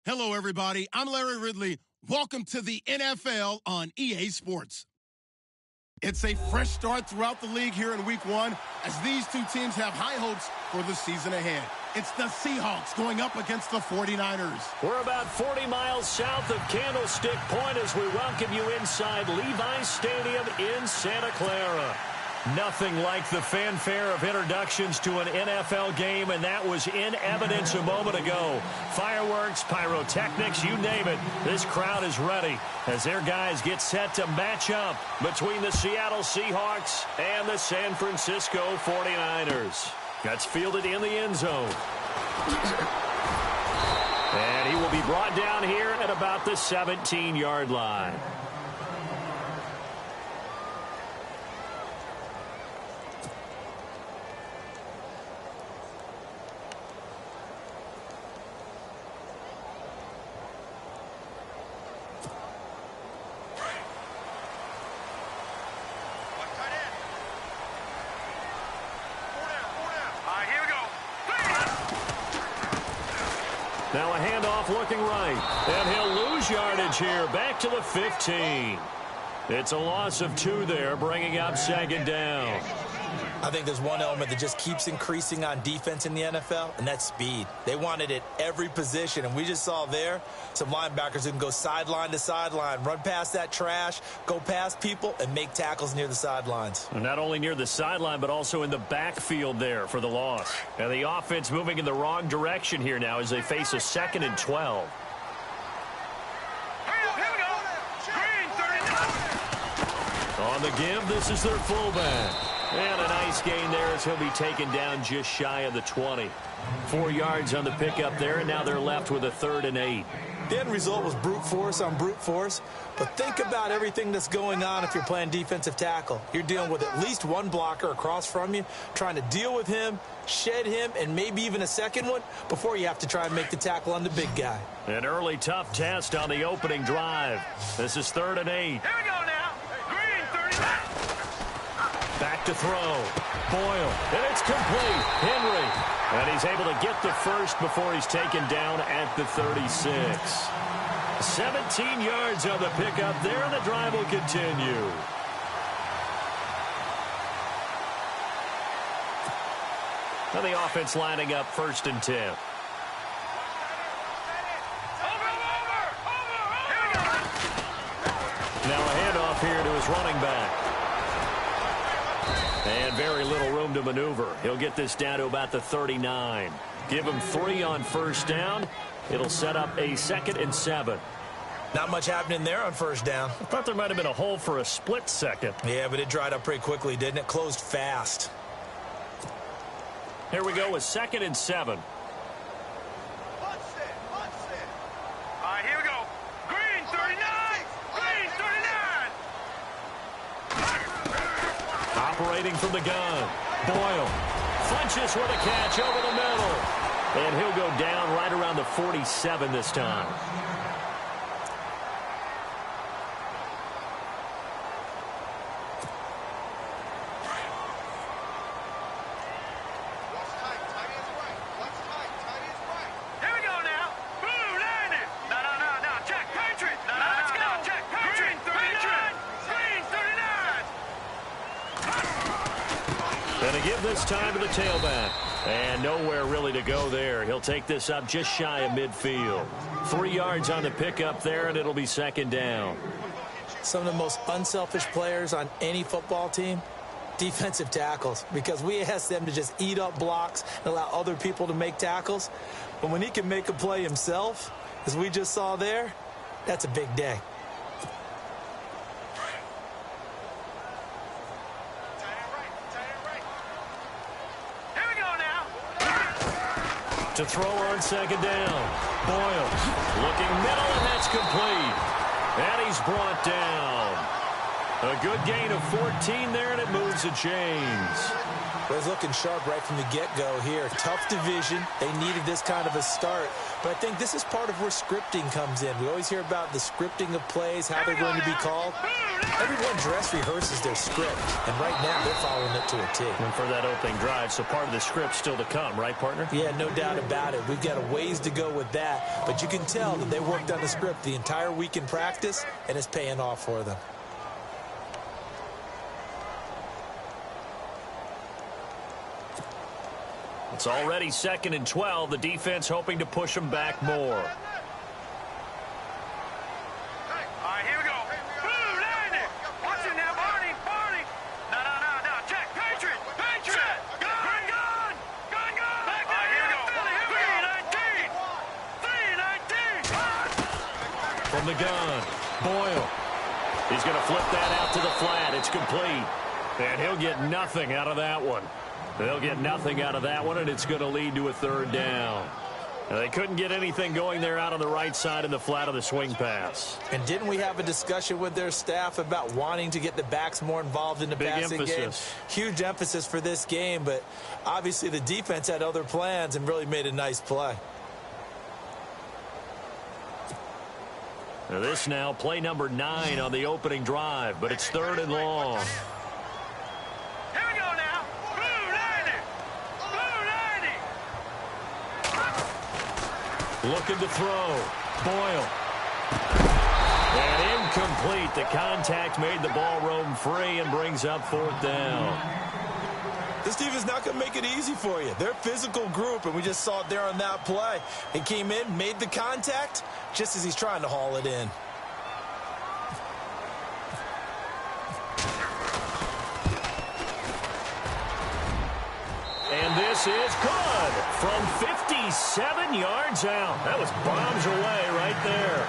Hello, everybody. I'm Larry Ridley. Welcome to the NFL on EA Sports. It's a fresh start throughout the league here in Week 1 as these two teams have high hopes for the season ahead. It's the Seahawks going up against the 49ers. We're about 40 miles south of Candlestick Point as we welcome you inside Levi's Stadium in Santa Clara. Nothing like the fanfare of introductions to an NFL game, and that was in evidence a moment ago. Fireworks, pyrotechnics, you name it. This crowd is ready as their guys get set to match up between the Seattle Seahawks and the San Francisco 49ers. That's fielded in the end zone. And he will be brought down here at about the 17-yard line. Now a handoff looking right, and he'll lose yardage here, back to the 15. It's a loss of 2 there, bringing up second down. I think there's one element that just keeps increasing on defense in the NFL, and that's speed. They want it at every position, and we just saw there some linebackers who can go sideline to sideline, run past that trash, go past people, and make tackles near the sidelines. And not only near the sideline, but also in the backfield there for the loss. And the offense moving in the wrong direction here now as they face a 2nd and 12. On the give, this is their fullback. And a nice gain there as he'll be taken down just shy of the 20. 4 yards on the pickup there, and now they're left with a 3rd and 8. The end result was brute force on brute force, but think about everything that's going on if you're playing defensive tackle. You're dealing with at least one blocker across from you, trying to deal with him, shed him, and maybe even a second one before you have to try and make the tackle on the big guy. An early tough test on the opening drive. This is 3rd and 8. Here we go now. Green, 39. Back to throw. Boyle. And it's complete. Henry. And he's able to get the first before he's taken down at the 36. 17 yards on the pickup there, and the drive will continue. And the offense lining up 1st and 10. Now a handoff here to his running back. And very little room to maneuver. He'll get this down to about the 39. Give him 3 on 1st down. It'll set up a 2nd and 7. Not much happening there on 1st down. I thought there might have been a hole for a split second. Yeah, but it dried up pretty quickly, didn't it? Closed fast. Here we go with 2nd and 7. All right, here we go. Green, 39. Green, 39. Operating from the gun. Boyle. Flinches with a catch over the middle. And he'll go down right around the 47 this time. This time to the tailback. And nowhere really to go there. He'll take this up just shy of midfield. 3 yards on the pickup there, and it'll be 2nd down. Some of the most unselfish players on any football team, defensive tackles, because we ask them to just eat up blocks and allow other people to make tackles. But when he can make a play himself, as we just saw there, that's a big day. To throw on 2nd down. Boyle looking middle, and that's complete. And he's brought down. A good gain of 14 there, and it moves the chains. Well, he's looking sharp right from the get-go here. Tough division. They needed this kind of a start. But I think this is part of where scripting comes in. We always hear about the scripting of plays, how they're going to be called. Everyone dress rehearses their script, and right now they're following it to a T. And for that opening drive, so part of the script still to come, right, partner? Yeah, no doubt about it. We've got a ways to go with that. But you can tell that they worked on the script the entire week in practice, and it's paying off for them. It's already 2nd and 12. The defense hoping to push them back more. All right, here we go. Blue, landing. Watch it now, Barney. No. Check. Patriot. Gun. Back all right, here we go. 319. From the gun, Boyle. He's going to flip that out to the flat. It's complete. And he'll get nothing out of that one. They'll get nothing out of that one, and it's going to lead to a 3rd down. Now, they couldn't get anything going there out on the right side in the flat of the swing pass. And didn't we have a discussion with their staff about wanting to get the backs more involved in the passing game? Huge emphasis for this game, but obviously the defense had other plans and really made a nice play. Now this now, play number 9 on the opening drive, but it's 3rd and long. Here we go now. Blue, landing. Looking to throw. Boyle. And incomplete. The contact made the ball roam free and brings up 4th down. This team is not going to make it easy for you. They're a physical group, and we just saw it there on that play. He came in, made the contact, just as he's trying to haul it in. And this is good from 57 yards out. That was bombs away right there.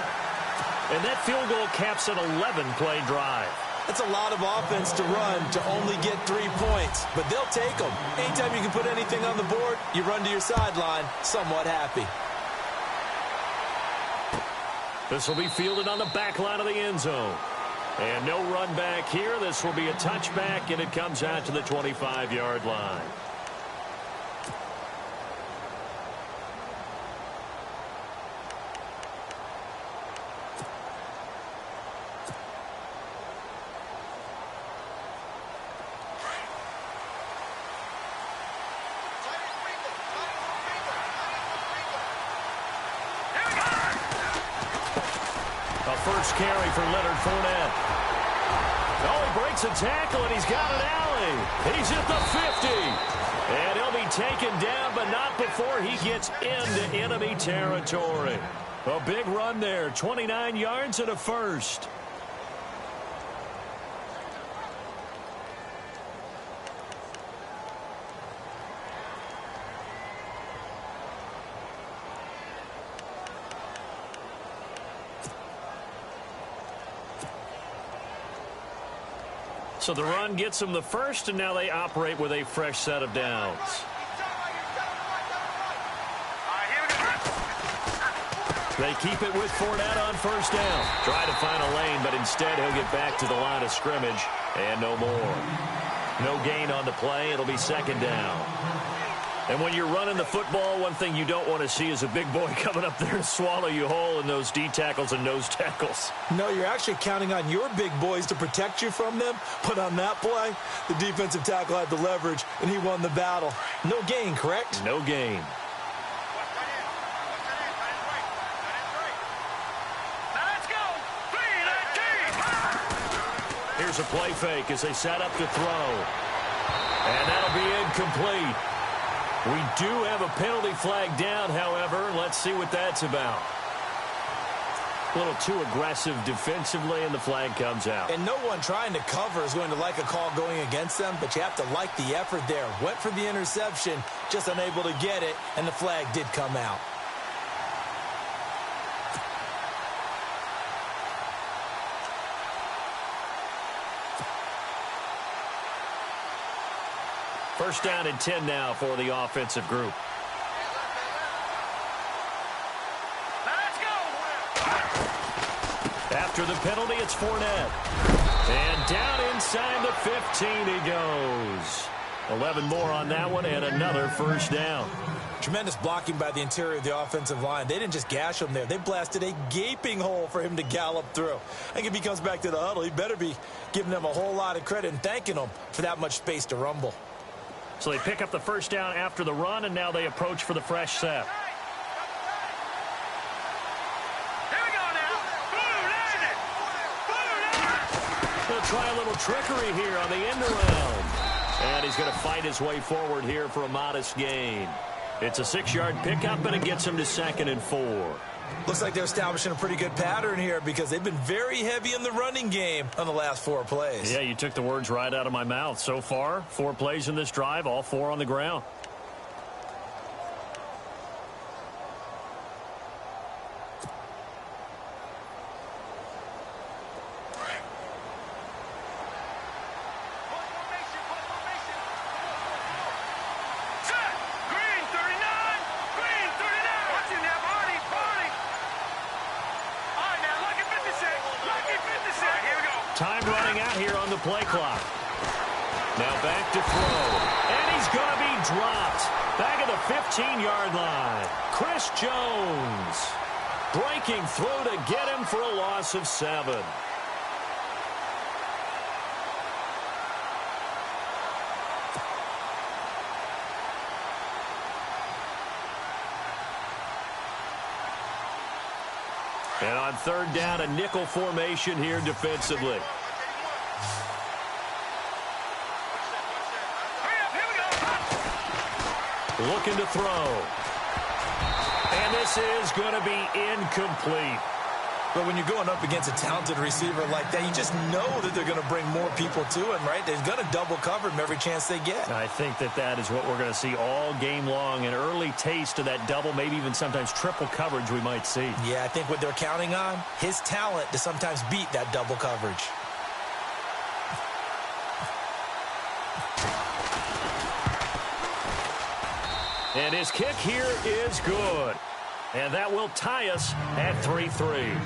And that field goal caps an 11-play drive. That's a lot of offense to run to only get 3 points, but they'll take them. Anytime you can put anything on the board, you run to your sideline somewhat happy. This will be fielded on the back line of the end zone. And no run back here. This will be a touchback, and it comes out to the 25-yard line. First carry for Leonard Fournette. Oh, he breaks a tackle, and he's got an alley. He's at the 50. And he'll be taken down, but not before he gets into enemy territory. A big run there, 29 yards and a first. So the run gets them the first, and now they operate with a fresh set of downs. They keep it with Fournette on first down. Try to find a lane, but instead he'll get back to the line of scrimmage, and no more. No gain on the play. It'll be 2nd down. And when you're running the football, one thing you don't want to see is a big boy coming up there to swallow you whole in those D tackles and nose tackles. No, you're actually counting on your big boys to protect you from them. But on that play, the defensive tackle had the leverage, and he won the battle. No gain, correct? No gain. Here's a play fake as they set up to throw. And that'll be incomplete. We do have a penalty flag down, however. Let's see what that's about. A little too aggressive defensively, and the flag comes out. And no one trying to cover is going to like a call going against them, but you have to like the effort there. Went for the interception, just unable to get it, and the flag did come out. First down and 10 now for the offensive group. Let's go. After the penalty, it's Fournette. And down inside the 15 he goes. 11 more on that one and another first down. Tremendous blocking by the interior of the offensive line. They didn't just gash him there. They blasted a gaping hole for him to gallop through. I think if he comes back to the huddle, he better be giving them a whole lot of credit and thanking them for that much space to rumble. So they pick up the first down after the run, and now they approach for the fresh set. Here we go now. He'll try a little trickery here on the end around. And he's going to fight his way forward here for a modest gain. It's a 6-yard pickup, and it gets him to 2nd and 4. Looks like they're establishing a pretty good pattern here because they've been very heavy in the running game on the last 4 plays. Yeah, you took the words right out of my mouth. So far, 4 plays in this drive, all 4 on the ground. Time running out here on the play clock. Now back to throw. And he's going to be dropped. Back at the 15-yard line. Chris Jones breaking through to get him for a loss of 7. And on 3rd down, a nickel formation here defensively. Looking to throw. And this is going to be incomplete. But when you're going up against a talented receiver like that, you just know that they're going to bring more people to him, right? They're going to double cover him every chance they get. I think that is what we're going to see all game long. An early taste of that double, maybe even sometimes triple coverage we might see. Yeah, I think what they're counting on, his talent to sometimes beat that double coverage. And his kick here is good. And that will tie us at 3-3.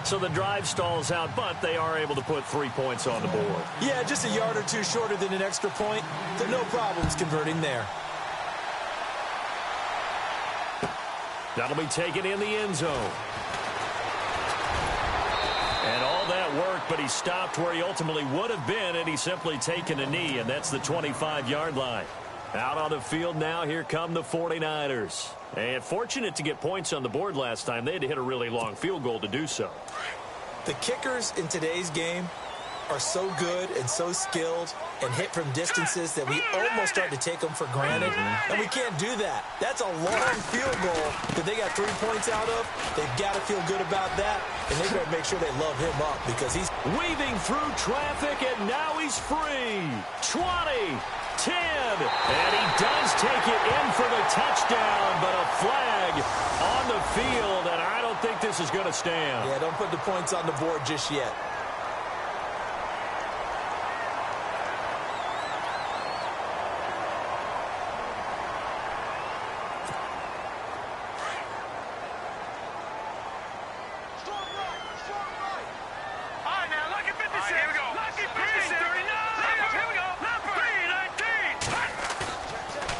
So the drive stalls out, but they are able to put 3 points on the board. Yeah, just a yard or two shorter than an extra point. So no problems converting there. That'll be taken in the end zone. And all that work, but he stopped where he ultimately would have been, and he's simply taken a knee, and that's the 25-yard line. Out on the field now, here come the 49ers. And fortunate to get points on the board last time. They had to hit a really long field goal to do so. The kickers in today's game are so good and so skilled and hit from distances that we almost start to take them for granted. And we can't do that. That's a long field goal that they got 3 points out of. They've got to feel good about that. And they better make sure they love him up because he's weaving through traffic, and now he's free. 20. 10, and he does take it in for the touchdown, but a flag on the field, and I don't think this is going to stand. Yeah, don't put the points on the board just yet.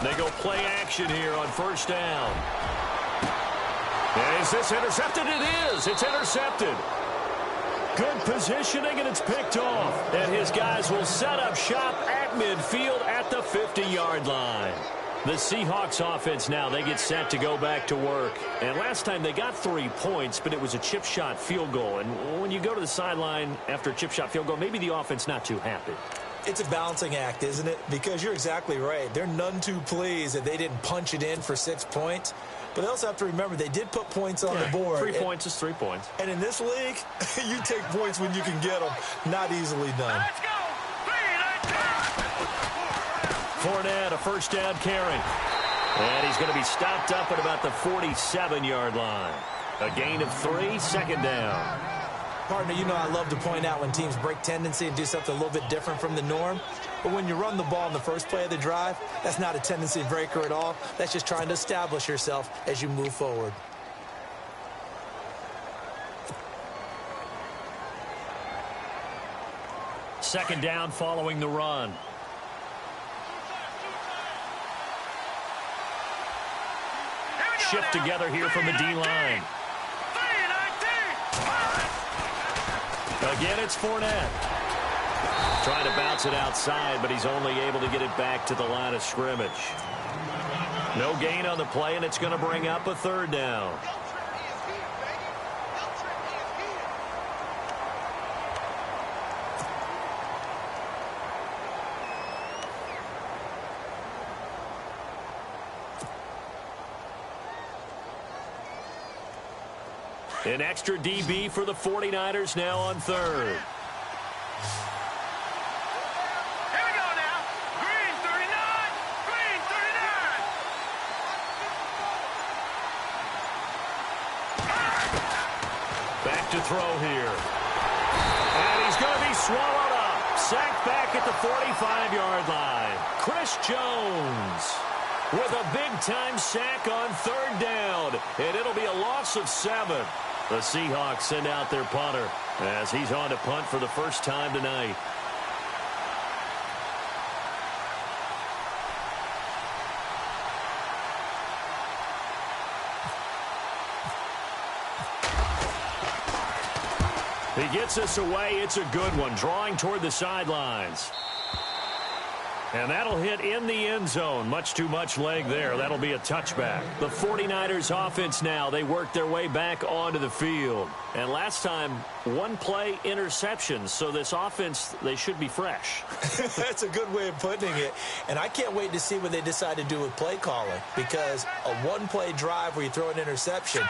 They go play action here on 1st down. And is this intercepted? It is. It's intercepted. Good positioning, and it's picked off. And his guys will set up shop at midfield at the 50-yard line. The Seahawks offense now, they get set to go back to work. And last time they got 3 points, but it was a chip shot field goal. And when you go to the sideline after a chip shot field goal, maybe the offense not too happy. It's a balancing act, isn't it? Because you're exactly right. They're none too pleased that they didn't punch it in for 6 points. But they also have to remember they did put points on the board. 3 points is 3 points. And in this league, you take points when you can get them. Not easily done. Let's go! Fournette, a 1st down carry. And he's going to be stopped up at about the 47-yard line. A gain of 3, 2nd down. Partner, you know I love to point out when teams break tendency and do something a little bit different from the norm. But when you run the ball in the first play of the drive, that's not a tendency breaker at all. That's just trying to establish yourself as you move forward. second down following the run. Shift together here from the D-line. Again, it's Fournette. Trying to bounce it outside, but he's only able to get it back to the line of scrimmage. No gain on the play, and it's going to bring up a third down. An extra DB for the 49ers now on third. Here we go now. Green 39. Green 39. Back to throw here. And he's going to be swallowed up. Sacked back at the 45-yard line. Chris Jones with a big-time sack on third down. And it'll be a loss of 7. The Seahawks send out their punter as he's on to punt for the first time tonight. He gets us away. It's a good one, drawing toward the sidelines. And that'll hit in the end zone. Much too much leg there. That'll be a touchback. The 49ers offense now, they work their way back onto the field. And last time, one play interceptions. So this offense, they should be fresh. That's a good way of putting it. And I can't wait to see what they decide to do with play calling. Because a one-play drive where you throw an interception,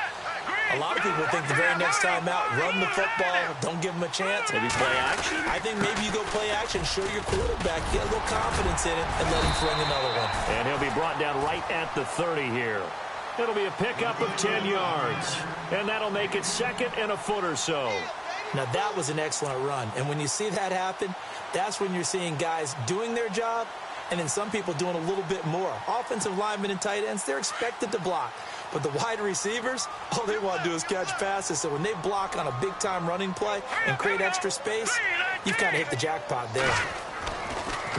a lot of people think the very next time out, run the football, don't give them a chance. Maybe play action? I think maybe you go play action, show your quarterback, get a little confidence in it, and let him fling another one. And he'll be brought down right at the 30 here. It'll be a pickup of 10 yards. And that'll make it second and a foot or so. Now, that was an excellent run. And when you see that happen, that's when you're seeing guys doing their job and then some people doing a little bit more. Offensive linemen and tight ends, they're expected to block. But the wide receivers, all they want to do is catch passes. So when they block on a big-time running play and create extra space, you've kind of hit the jackpot there.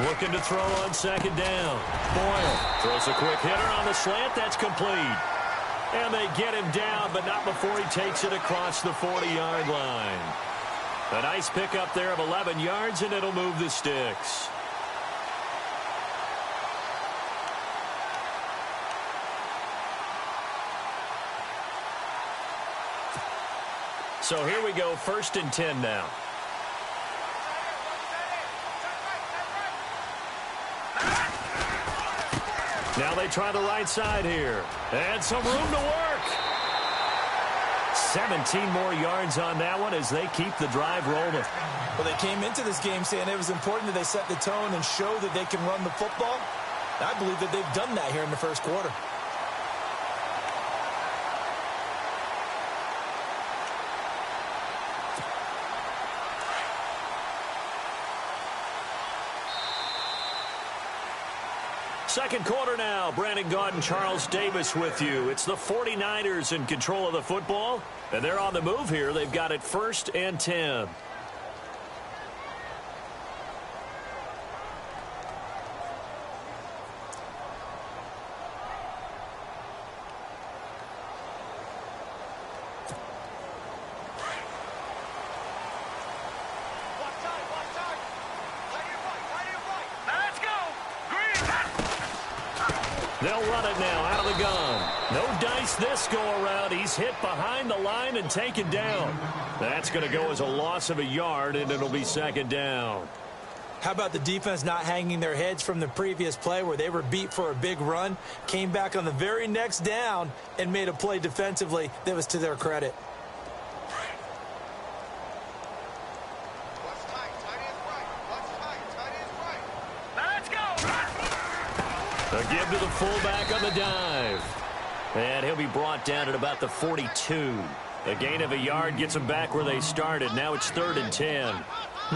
Looking to throw on second down. Boyle throws a quick hitter on the slant. That's complete. And they get him down, but not before he takes it across the 40-yard line. A nice pickup there of 11 yards, and it'll move the sticks. So here we go, 1st and 10 now. Now they try the right side here. And some room to work. 17 more yards on that one as they keep the drive rolling. Well, they came into this game saying it was important that they set the tone and show that they can run the football. I believe that they've done that here in the first quarter. Second quarter now. Brandon Gaudin, Charles Davis with you. It's the 49ers in control of the football, and they're on the move here. They've got it 1st and 10. They'll run it now out of the gun. No dice this go-around. He's hit behind the line and taken down. That's going to go as a loss of a yard, and it'll be second down. How about the defense not hanging their heads from the previous play where they were beat for a big run, came back on the very next down, and made a play defensively that was to their credit. A give to the fullback on the dive. And he'll be brought down at about the 42. A gain of a yard gets them back where they started. Now it's 3rd and 10.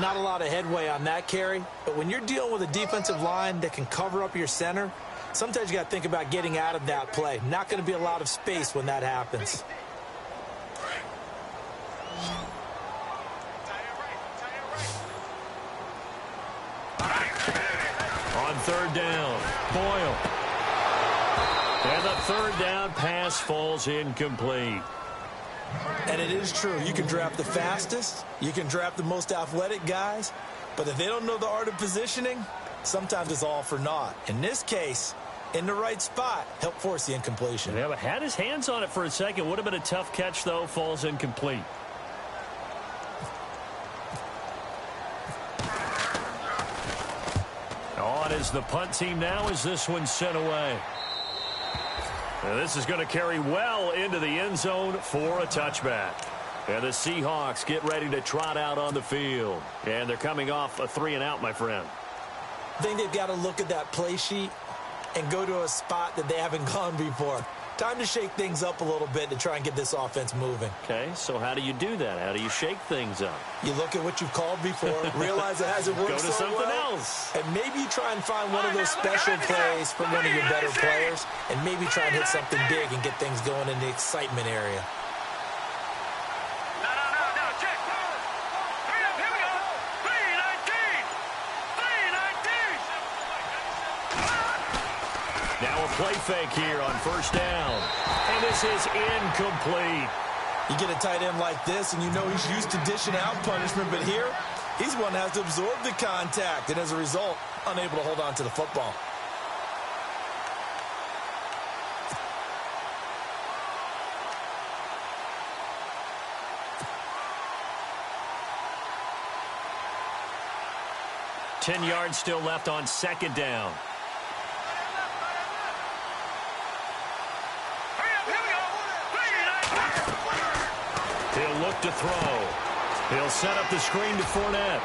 Not a lot of headway on that carry, but when you're dealing with a defensive line that can cover up your center, sometimes you got to think about getting out of that play. Not going to be a lot of space when that happens. third down. Boyle. And the third down pass falls incomplete. And it is true. You can draft the fastest. You can draft the most athletic guys. But if they don't know the art of positioning, sometimes it's all for naught. In this case, in the right spot, help force the incompletion. Yeah, but had his hands on it for a second. Would have been a tough catch, though. Falls incomplete. On is the punt team now as this one's sent away. And this is going to carry well into the end zone for a touchback. And the Seahawks get ready to trot out on the field. And they're coming off a 3-and-out, my friend. I think they've got to look at that play sheet and go to a spot that they haven't gone before. Time to shake things up a little bit to try and get this offense moving. Okay, so how do you do that? How do you shake things up? You look at what you've called before, realize it hasn't worked Go to so something well, else. and maybe you try and find one of those special plays from one of your better players, and maybe try and hit something big and get things going in the excitement area. No, check. Hurry up, here we go. 3-19. Now a play fake here on first down. And this is incomplete. You get a tight end like this, and you know he's used to dishing out punishment, but here, he's one that has to absorb the contact, and as a result, unable to hold on to the football. Ten yards still left on second down. He'll look to throw. He'll set up the screen to Fournette.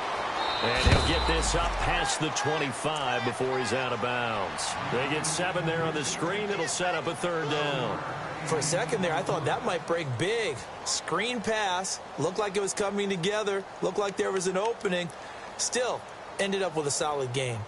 And he'll get this up past the 25 before he's out of bounds. They get 7 there on the screen. It'll set up a third down. For a second there, I thought that might break big. Screen pass. Looked like it was coming together. Looked like there was an opening. Still, ended up with a solid game.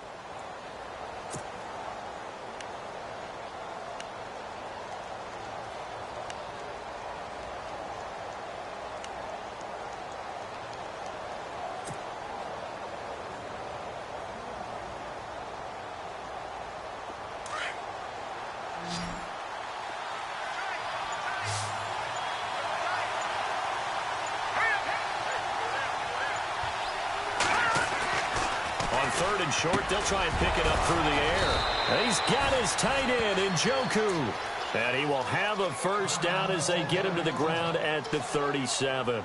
Third and short, they'll try and pick it up through the air. And he's got his tight end in Njoku. And he will have a first down as they get him to the ground at the 37.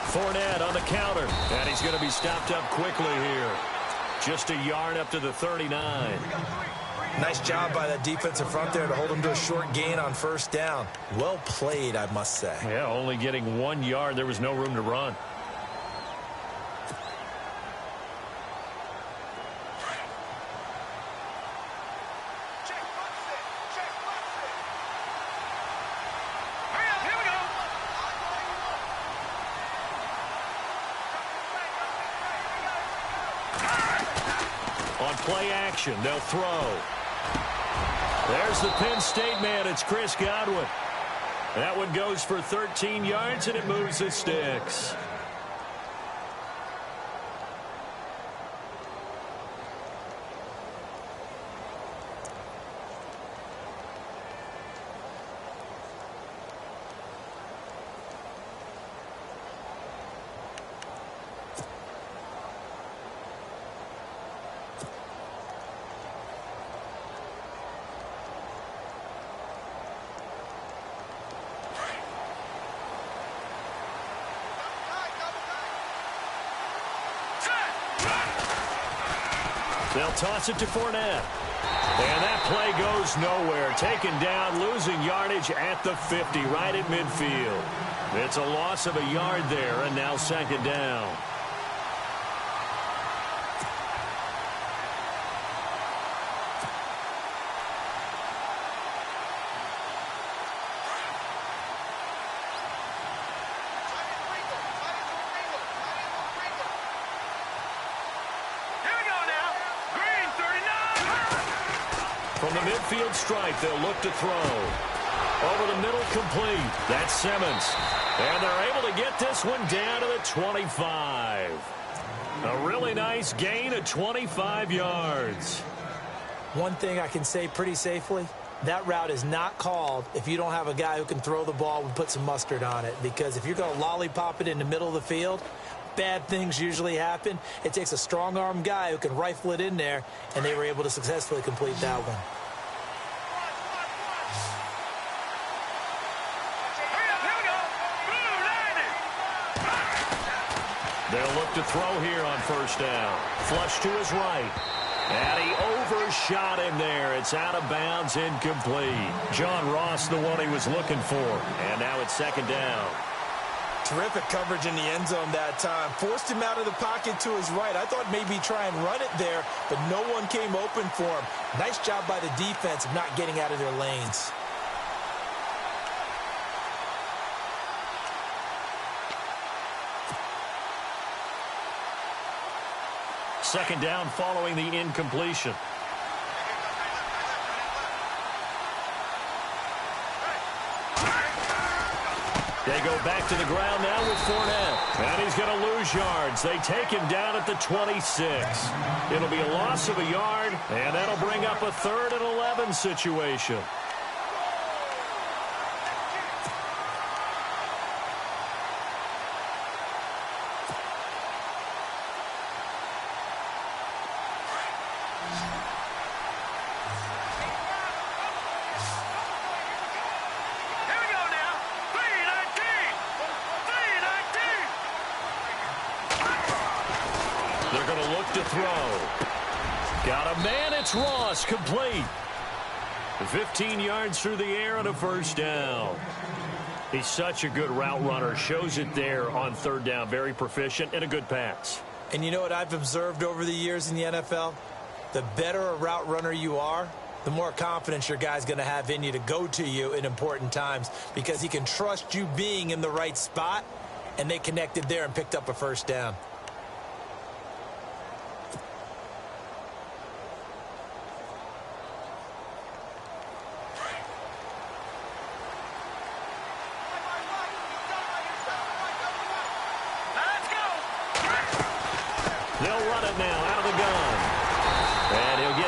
Fournette on the counter, and he's going to be stopped up quickly here. Just a yard up to the 39. Nice job by that defensive front there to hold him to a short gain on first down. Well played, I must say. Yeah, only getting 1 yard. There was no room to run. Play action. They'll throw. There's the Penn State man. It's Chris Godwin. That one goes for 13 yards, and it moves the sticks. They'll toss it to Fournette. And that play goes nowhere. Taken down, losing yardage at the 50, right at midfield. It's a loss of a yard there, and now second down. From the midfield stripe, they'll look to throw. Over the middle, complete. That's Simmons. And they're able to get this one down to the 25. A really nice gain of 25 yards. One thing I can say pretty safely, that route is not called if you don't have a guy who can throw the ball and put some mustard on it. Because if you're going to lollipop it in the middle of the field, bad things usually happen. It takes a strong-arm guy who can rifle it in there, and they were able to successfully complete that one. They'll look to throw here on first down. Flush to his right. And he overshot him there. It's out of bounds, incomplete. John Ross, the one he was looking for. And now it's second down. Terrific coverage in the end zone that time. Forced him out of the pocket to his right. I thought maybe try and run it there, but no one came open for him. Nice job by the defense of not getting out of their lanes. Second down following the incompletion. They go back to the ground now with Fournette. And he's going to lose yards. They take him down at the 26. It'll be a loss of a yard, and that'll bring up a 3rd and 11 situation. To throw. Got a man, it's Ross, complete. 15 yards through the air and a first down. He's such a good route runner. Shows it there on third down. Very proficient and a good pass. And you know what I've observed over the years in the NFL? The better a route runner you are, the more confidence your guy's going to have in you to go to you in important times because he can trust you being in the right spot, and they connected there and picked up a first down.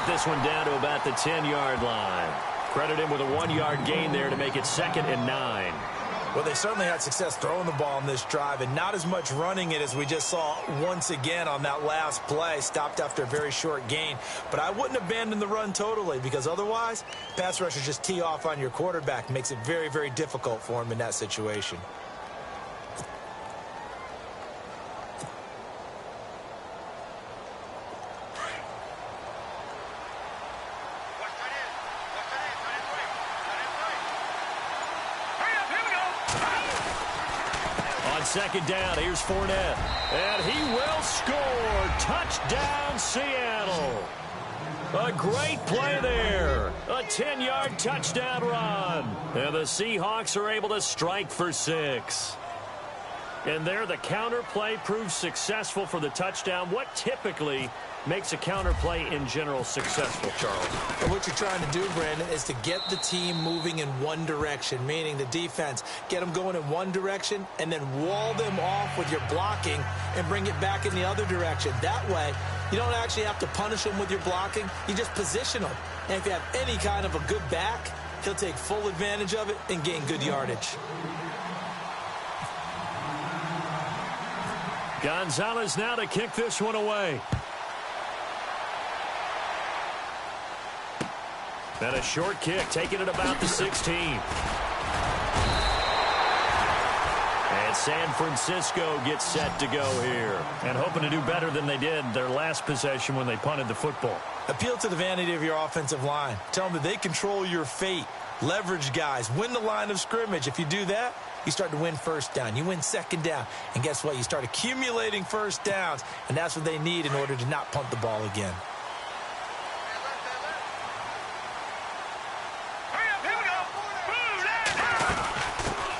This one down to about the 10-yard line. Credit him with a 1-yard gain there to make it 2nd and 9. Well, they certainly had success throwing the ball on this drive and not as much running it as we just saw once again on that last play. Stopped after a very short gain. But I wouldn't abandon the run totally because otherwise, pass rushers just tee off on your quarterback. Makes it very, very difficult for him in that situation. Second down, here's Fournette. And he will score. Touchdown, Seattle. A great play there. A 10-yard touchdown run. And the Seahawks are able to strike for 6. And there the counter play proves successful for the touchdown. What typically makes a counter play in general successful, Charles? And what you're trying to do, Brandon, is to get the team moving in one direction, meaning the defense. Get them going in one direction and then wall them off with your blocking and bring it back in the other direction. That way, you don't actually have to punish them with your blocking. You just position them. And if you have any kind of a good back, he'll take full advantage of it and gain good yardage. Gonzalez now to kick this one away. And a short kick, taking it about the 16. And San Francisco gets set to go here. And hoping to do better than they did their last possession when they punted the football. Appeal to the vanity of your offensive line. Tell them that they control your fate. Leverage guys. Win the line of scrimmage. If you do that, you start to win first down. You win second down. And guess what? You start accumulating first downs. And that's what they need in order to not punt the ball again.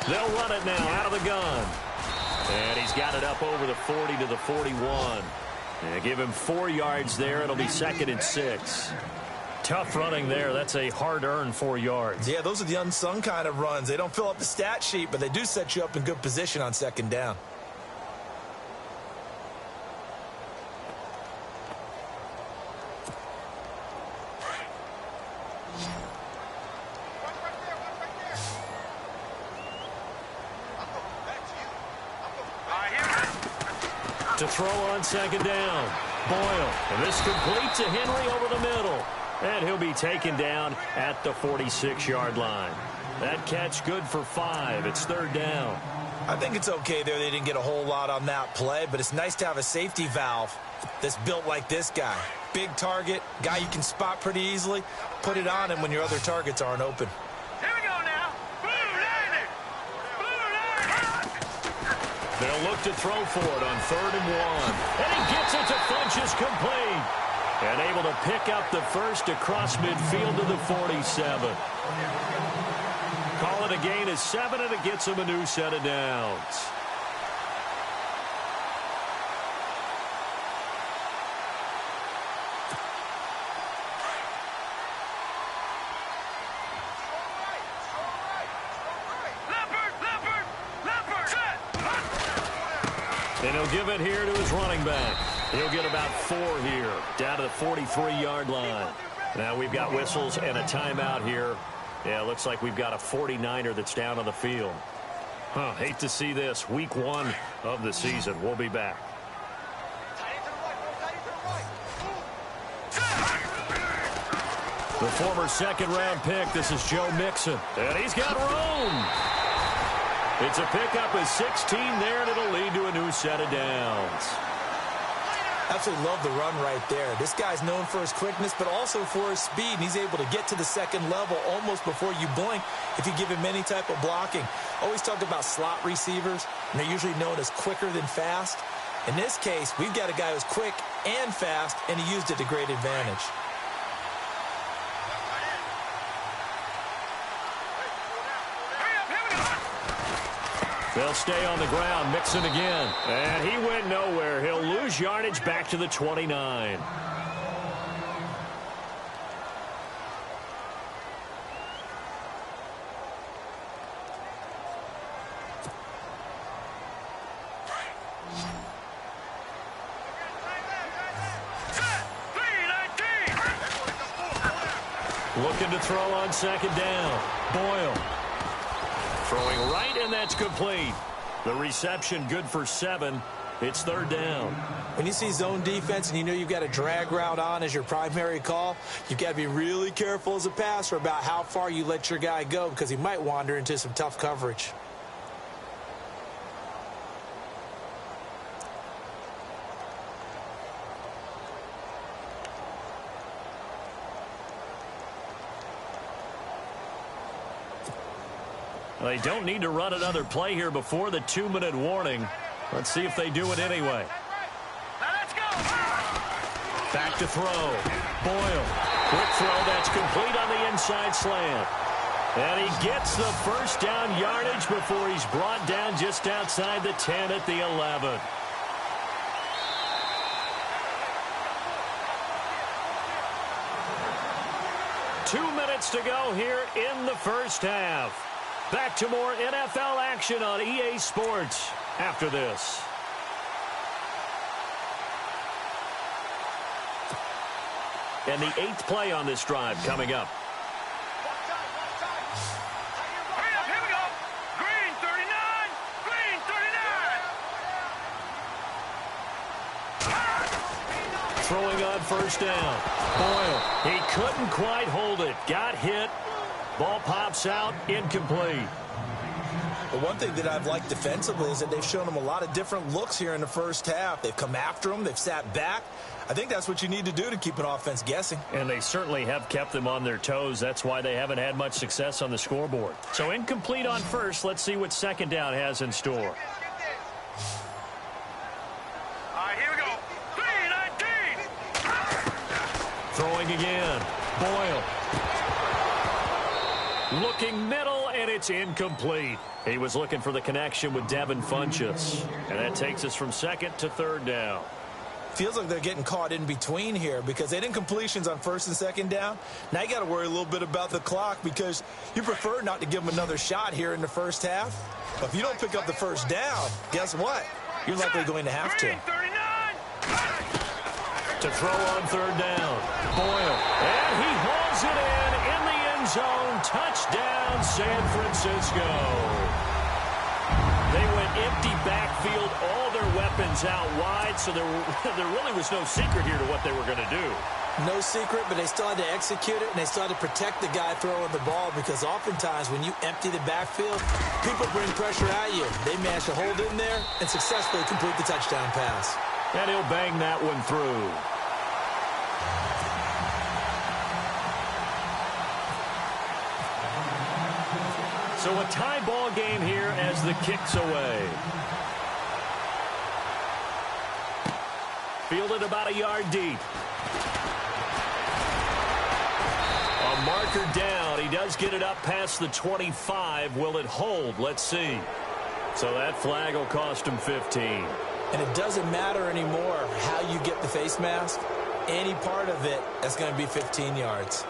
They'll run it now out of the gun. And he's got it up over the 40 to the 41. And give him 4 yards there. It'll be 2nd and 6. Tough running there. That's a hard-earned 4 yards. Yeah, those are the unsung kind of runs. They don't fill up the stat sheet, but they do set you up in good position on second down. To throw on second down. Boyle. And this complete to Henry over the middle. And he'll be taken down at the 46-yard line. That catch good for 5. It's third down. I think it's okay there. They didn't get a whole lot on that play, but it's nice to have a safety valve that's built like this guy. Big target, guy you can spot pretty easily. Put it on him when your other targets aren't open. Here we go now. Blue landing. They'll look to throw for it on 3rd and 1. And he gets it to Funchess complete. And able to pick up the first across midfield to the 47. Call it a gain of 7, and it gets him a new set of downs. And he'll give it here to his running back. He'll get about 4 here, down to the 43-yard line. Now we've got whistles and a timeout here. Yeah, it looks like we've got a 49er that's down on the field. Hate to see this. Week 1 of the season. We'll be back. The former second-round pick, this is Joe Mixon. And he's got room. It's a pickup of 16 there, and it'll lead to a new set of downs. Absolutely love the run right there. This guy's known for his quickness, but also for his speed. And he's able to get to the second level almost before you blink if you give him any type of blocking. Always talk about slot receivers, and they're usually known as quicker than fast. In this case, we've got a guy who's quick and fast, and he used it to great advantage. They'll stay on the ground. Mixon again. And he went nowhere. He'll lose yardage back to the 29. Looking to throw on second down. Boyle. Throwing right, and that's complete. The reception good for 7. It's third down. When you see zone defense and you know you've got a drag route on as your primary call, you've got to be really careful as a passer about how far you let your guy go because he might wander into some tough coverage. They don't need to run another play here before the 2-minute warning. Let's see if they do it anyway. Back to throw. Boyle. Quick throw that's complete on the inside slant. And he gets the first down yardage before he's brought down just outside the 10 at the 11. Two minutes to go here in the first half. Back to more NFL action on EA Sports after this. And the 8th play on this drive coming up. Hurry up, here we go. Green 39, green 39. Throwing on first down. Boyle. He couldn't quite hold it. Got hit. Ball pops out, incomplete. The one thing that I've liked defensively is that they've shown him a lot of different looks here in the first half. They've come after him. They've sat back. I think that's what you need to do to keep an offense guessing. And they certainly have kept them on their toes. That's why they haven't had much success on the scoreboard. So incomplete on first. Let's see what second down has in store. All right, here we go. 3-19. Throwing again. Boyle. Looking middle, and it's incomplete. He was looking for the connection with Devin Funchess. And that takes us from second to third down. Feels like they're getting caught in between here because they didn't completions on first and second down. Now you got to worry a little bit about the clock because you prefer not to give them another shot here in the first half. But if you don't pick up the first down, guess what? You're likely going to have to. To throw on third down. Boyle. And he hauls it in the end zone. Touchdown, San Francisco. They went empty backfield, all their weapons out wide, so there really was no secret here to what they were going to do. No secret, but they still had to execute it, and they still had to protect the guy throwing the ball because oftentimes when you empty the backfield, people bring pressure at you. They managed to hold in there and successfully complete the touchdown pass. And he'll bang that one through. So a tie ball game here as the kick's away. Fielded about a yard deep. A marker down. He does get it up past the 25. Will it hold? Let's see. So that flag will cost him 15. And it doesn't matter anymore how you get the face mask. Any part of it, that's going to be 15 yards.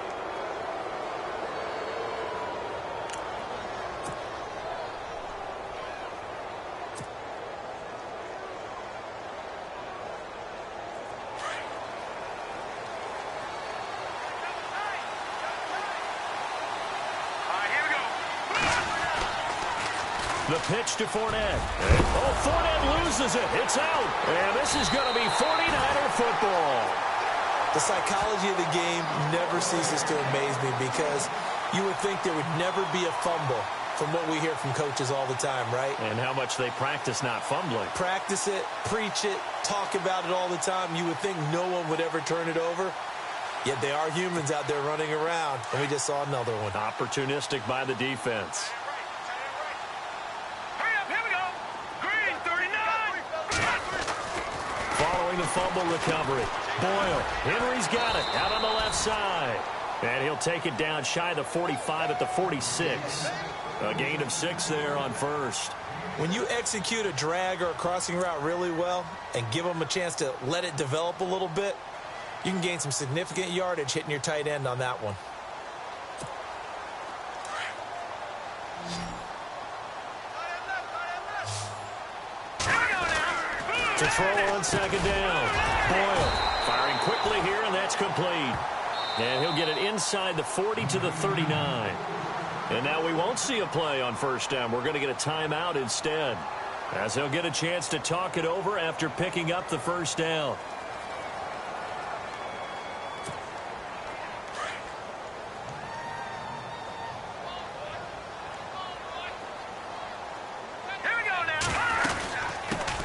The pitch to Fournette. Oh, Fournette loses it. It's out. And this is going to be 49er football. The psychology of the game never ceases to amaze me because you would think there would never be a fumble from what we hear from coaches all the time, right? And how much they practice not fumbling. Practice it, preach it, talk about it all the time. You would think no one would ever turn it over. Yet they are humans out there running around, and we just saw another one. Opportunistic by the defense. Following the fumble recovery. Boyle. Henry's got it out on the left side. And he'll take it down shy of the 45 at the 46. A gain of 6 there on first. When you execute a drag or a crossing route really well and give them a chance to let it develop a little bit, you can gain some significant yardage hitting your tight end on that one. To throw on second down. Boyle firing quickly here, and that's complete. And he'll get it inside the 40 to the 39. And now we won't see a play on first down. We're going to get a timeout instead, as he'll get a chance to talk it over after picking up the first down.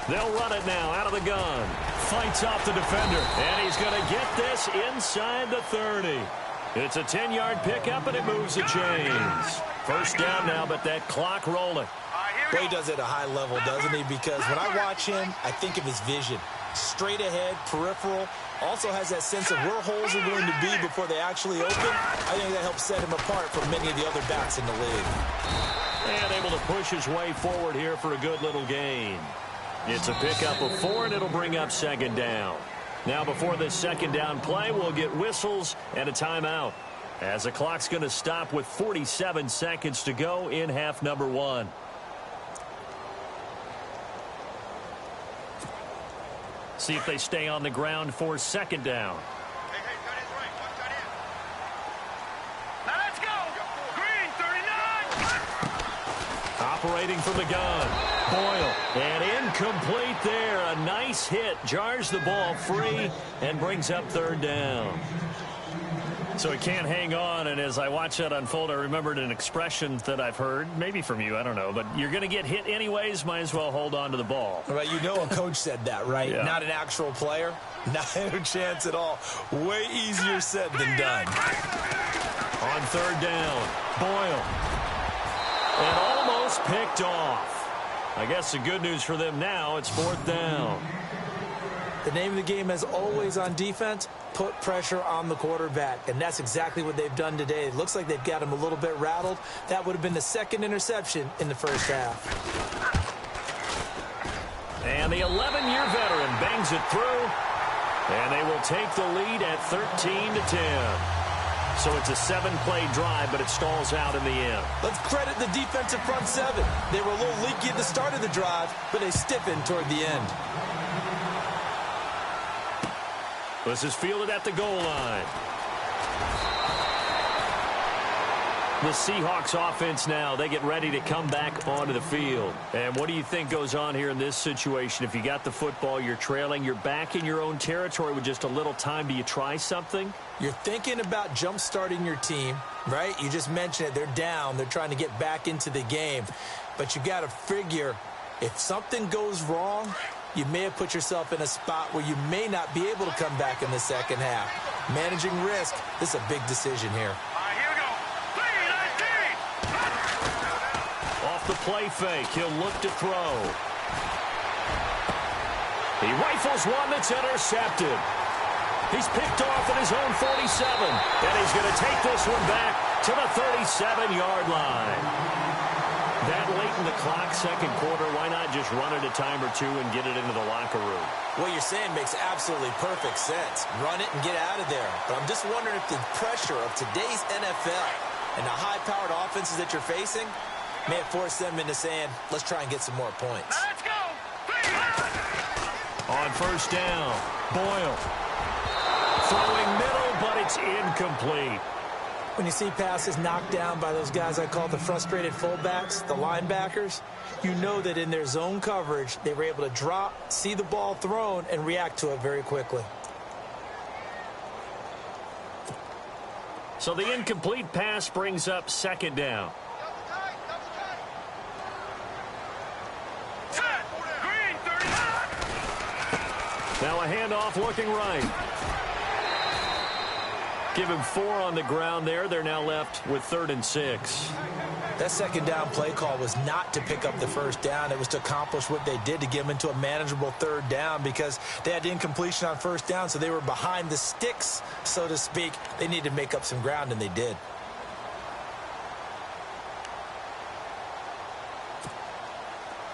They'll run it now out of the gun. Fights off the defender. And he's going to get this inside the 30. It's a 10-yard pickup, and it moves the chains. First down now, but that clock rolling. Well, he does it at a high level, doesn't he? Because when I watch him, I think of his vision. Straight ahead, peripheral. Also has that sense of where holes are going to be before they actually open. I think that helps set him apart from many of the other backs in the league. And able to push his way forward here for a good little gain. It's a pickup of 4, and it'll bring up second down. Now, before this second down play, we'll get whistles and a timeout, as the clock's going to stop with 47 seconds to go in half number 1. See if they stay on the ground for second down. Now let's go. Green, 39. Operating from the gun. Boyle, and incomplete there. A nice hit. Jars the ball free and brings up third down. So he can't hang on, and as I watch that unfold, I remembered an expression that I've heard, maybe from you, I don't know, but you're going to get hit anyways, might as well hold on to the ball. Right, you know a coach said that, right? Yeah. Not an actual player. Not a chance at all. Way easier said than done. On third down, Boyle. And almost picked off. I guess the good news for them now, it's fourth down. The name of the game, as always on defense, put pressure on the quarterback. And that's exactly what they've done today. It looks like they've got him a little bit rattled. That would have been the second interception in the first half. And the 11-year veteran bangs it through. And they will take the lead at 13-10. So it's a 7-play drive, but it stalls out in the end. Let's credit the defensive front seven. They were a little leaky at the start of the drive, but they stiffened toward the end. This is fielded at the goal line. The Seahawks offense now, they get ready to come back onto the field. And what do you think goes on here in this situation? If you got the football, you're trailing, you're back in your own territory with just a little time. Do you try something? You're thinking about jump-starting your team, right? You just mentioned it. They're down. They're trying to get back into the game. But you got to figure if something goes wrong, you may have put yourself in a spot where you may not be able to come back in the second half. Managing risk, this is a big decision here. The play fake. He'll look to throw. He rifles one that's intercepted. He's picked off at his own 47. And he's going to take this one back to the 37-yard line. That late in the clock, second quarter, why not just run it a time or two and get it into the locker room? What you're saying makes absolutely perfect sense. Run it and get out of there. But I'm just wondering if the pressure of today's NFL and the high-powered offenses that you're facing may have forced them into saying, let's try and get some more points. Let's go! On first down, Boyle. Throwing middle, but it's incomplete. When you see passes knocked down by those guys I call the frustrated fullbacks, the linebackers, you know that in their zone coverage, they were able to drop, see the ball thrown, and react to it very quickly. So the incomplete pass brings up second down. Now a handoff looking right. Give him 4 on the ground there. They're now left with 3rd and 6. That second down play call was not to pick up the first down. It was to accomplish what they did to get them into a manageable 3rd down because they had incompletion on first down, so they were behind the sticks, so to speak. They needed to make up some ground, and they did.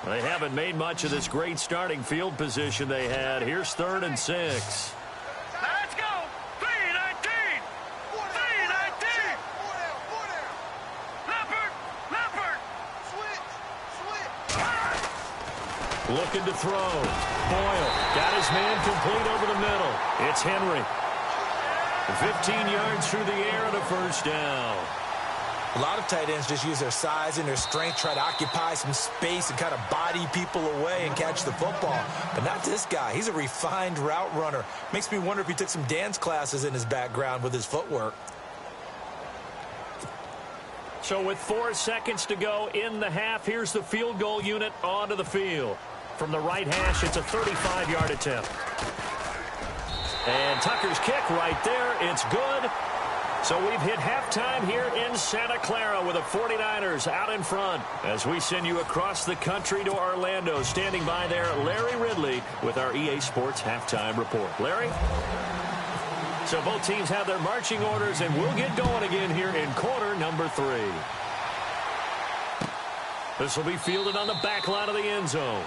They haven't made much of this great starting field position they had. Here's 3rd and 6. Let's go! 3-19! 3-19! Leopard! Switch! Looking to throw. Boyle got his man complete over the middle. It's Henry. 15 yards through the air and a first down. A lot of tight ends just use their size and their strength, try to occupy some space and kind of body people away and catch the football. But not this guy. He's a refined route runner. Makes me wonder if he took some dance classes in his background with his footwork. So with 4 seconds to go in the half, here's the field goal unit onto the field. From the right hash, it's a 35-yard attempt. And Tucker's kick right there. It's good. So we've hit halftime here in Santa Clara with the 49ers out in front. As we send you across the country to Orlando, standing by there, Larry Ridley with our EA Sports Halftime Report. Larry? So both teams have their marching orders, and we'll get going again here in quarter number 3. This will be fielded on the back line of the end zone.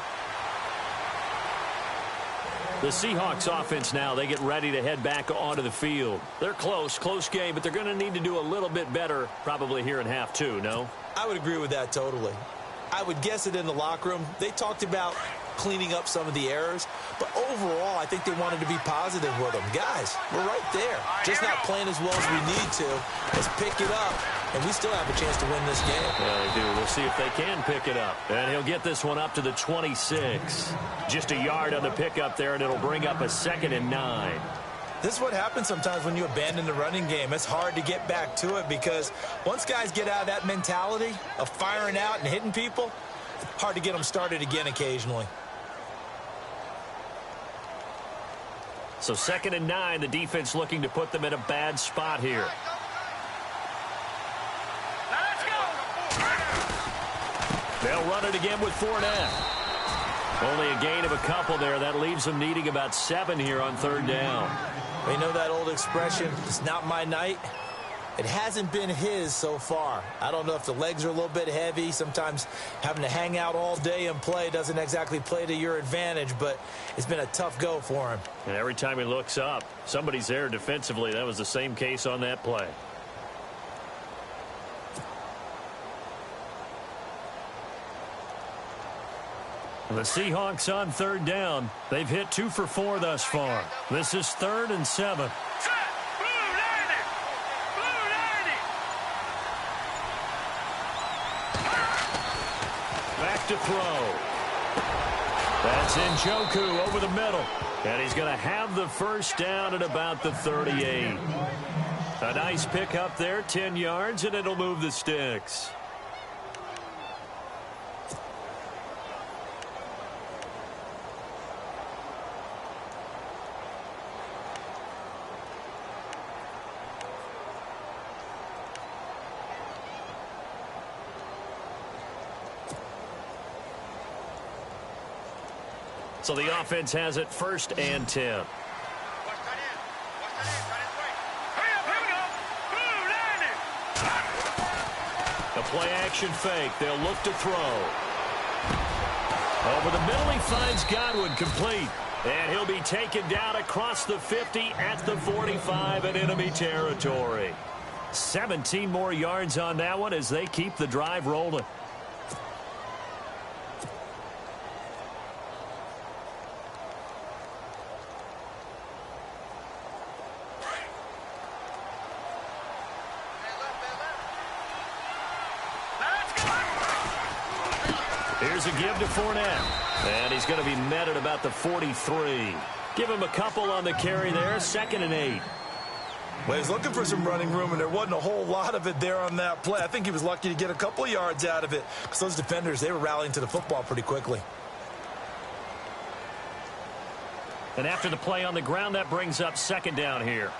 The Seahawks offense now, they get ready to head back onto the field. They're close game, but they're going to need to do a little bit better probably here in half 2, no? I would agree with that totally. I would guess it in the locker room. They talked about cleaning up some of the errors, but overall, I think they wanted to be positive with them. Guys, we're right there. Just not playing as well as we need to. Let's pick it up, and we still have a chance to win this game. Yeah, they do. We'll see if they can pick it up. And he'll get this one up to the 26. Just a yard on the pickup there, and it'll bring up a 2nd and 9. This is what happens sometimes when you abandon the running game. It's hard to get back to it because once guys get out of that mentality of firing out and hitting people, hard to get them started again occasionally. So 2nd and 9, the defense looking to put them in a bad spot here. Let's go! They'll run it again with Fournette. Only a gain of a couple there. That leaves them needing about 7 here on 3rd down. You know that old expression, it's not my night? It hasn't been his so far. I don't know if the legs are a little bit heavy. Sometimes having to hang out all day and play doesn't exactly play to your advantage, but it's been a tough go for him. And every time he looks up, somebody's there defensively. That was the same case on that play. The Seahawks on third down. They've hit 2 for 4 thus far. This is 3rd and 7. Back to throw. That's Njoku over the middle. And he's going to have the first down at about the 38. A nice pick up there, 10 yards, and it'll move the sticks. So the offense has it 1st and 10. A play action fake. They'll look to throw. Over the middle, he finds Godwin complete. And he'll be taken down across the 50 at the 45 in enemy territory. 17 more yards on that one as they keep the drive rolling. Here's a give to Fournette. And he's going to be met at about the 43. Give him a couple on the carry there. 2nd and 8. Well, he's looking for some running room, and there wasn't a whole lot of it there on that play. I think he was lucky to get a couple of yards out of it because those defenders, they were rallying to the football pretty quickly. And after the play on the ground, that brings up 2nd down here.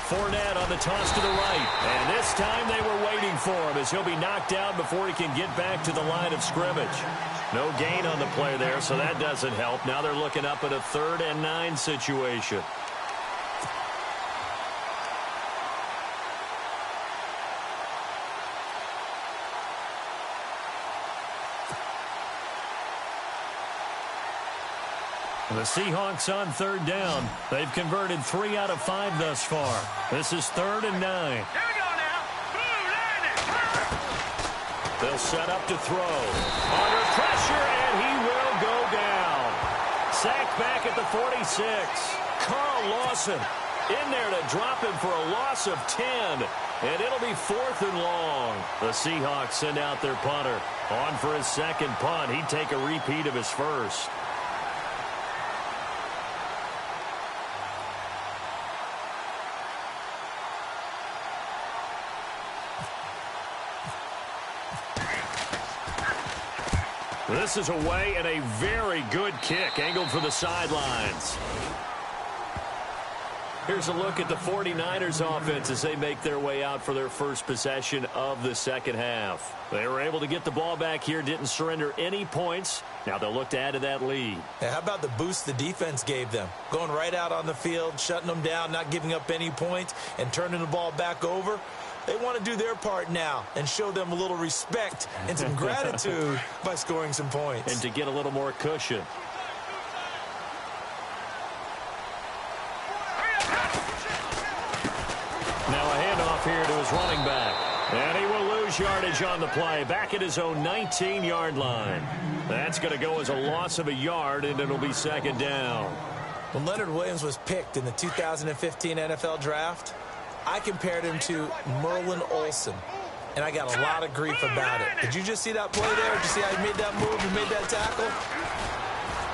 Fournette on the toss to the right. And this time they were waiting for him as he'll be knocked down before he can get back to the line of scrimmage. No gain on the play there, so that doesn't help. Now they're looking up at a 3rd and 9 situation. The Seahawks on 3rd down. They've converted 3 out of 5 thus far. This is 3rd and 9. Here we go now. They'll set up to throw. Under pressure, and he will go down. Sacked back at the 46. Carl Lawson in there to drop him for a loss of 10. And it'll be 4th and long. The Seahawks send out their punter. On for his 2nd punt. He'd take a repeat of his 1st. This is away and a very good kick angled for the sidelines. Here's a look at the 49ers offense as they make their way out for their first possession of the 2nd half. They were able to get the ball back here, didn't surrender any points. Now they'll look to add to that lead. Yeah, how about the boost the defense gave them? Going right out on the field, shutting them down, not giving up any points, and turning the ball back over. They want to do their part now and show them a little respect and some gratitude by scoring some points. And to get a little more cushion. Now a handoff here to his running back. And he will lose yardage on the play. Back at his own 19-yard line. That's going to go as a loss of a yard, and it'll be 2nd down. When Leonard Williams was picked in the 2015 NFL Draft, I compared him to Merlin Olsen, and I got a lot of grief about it. Did you just see that play there? Did you see how he made that move and made that tackle?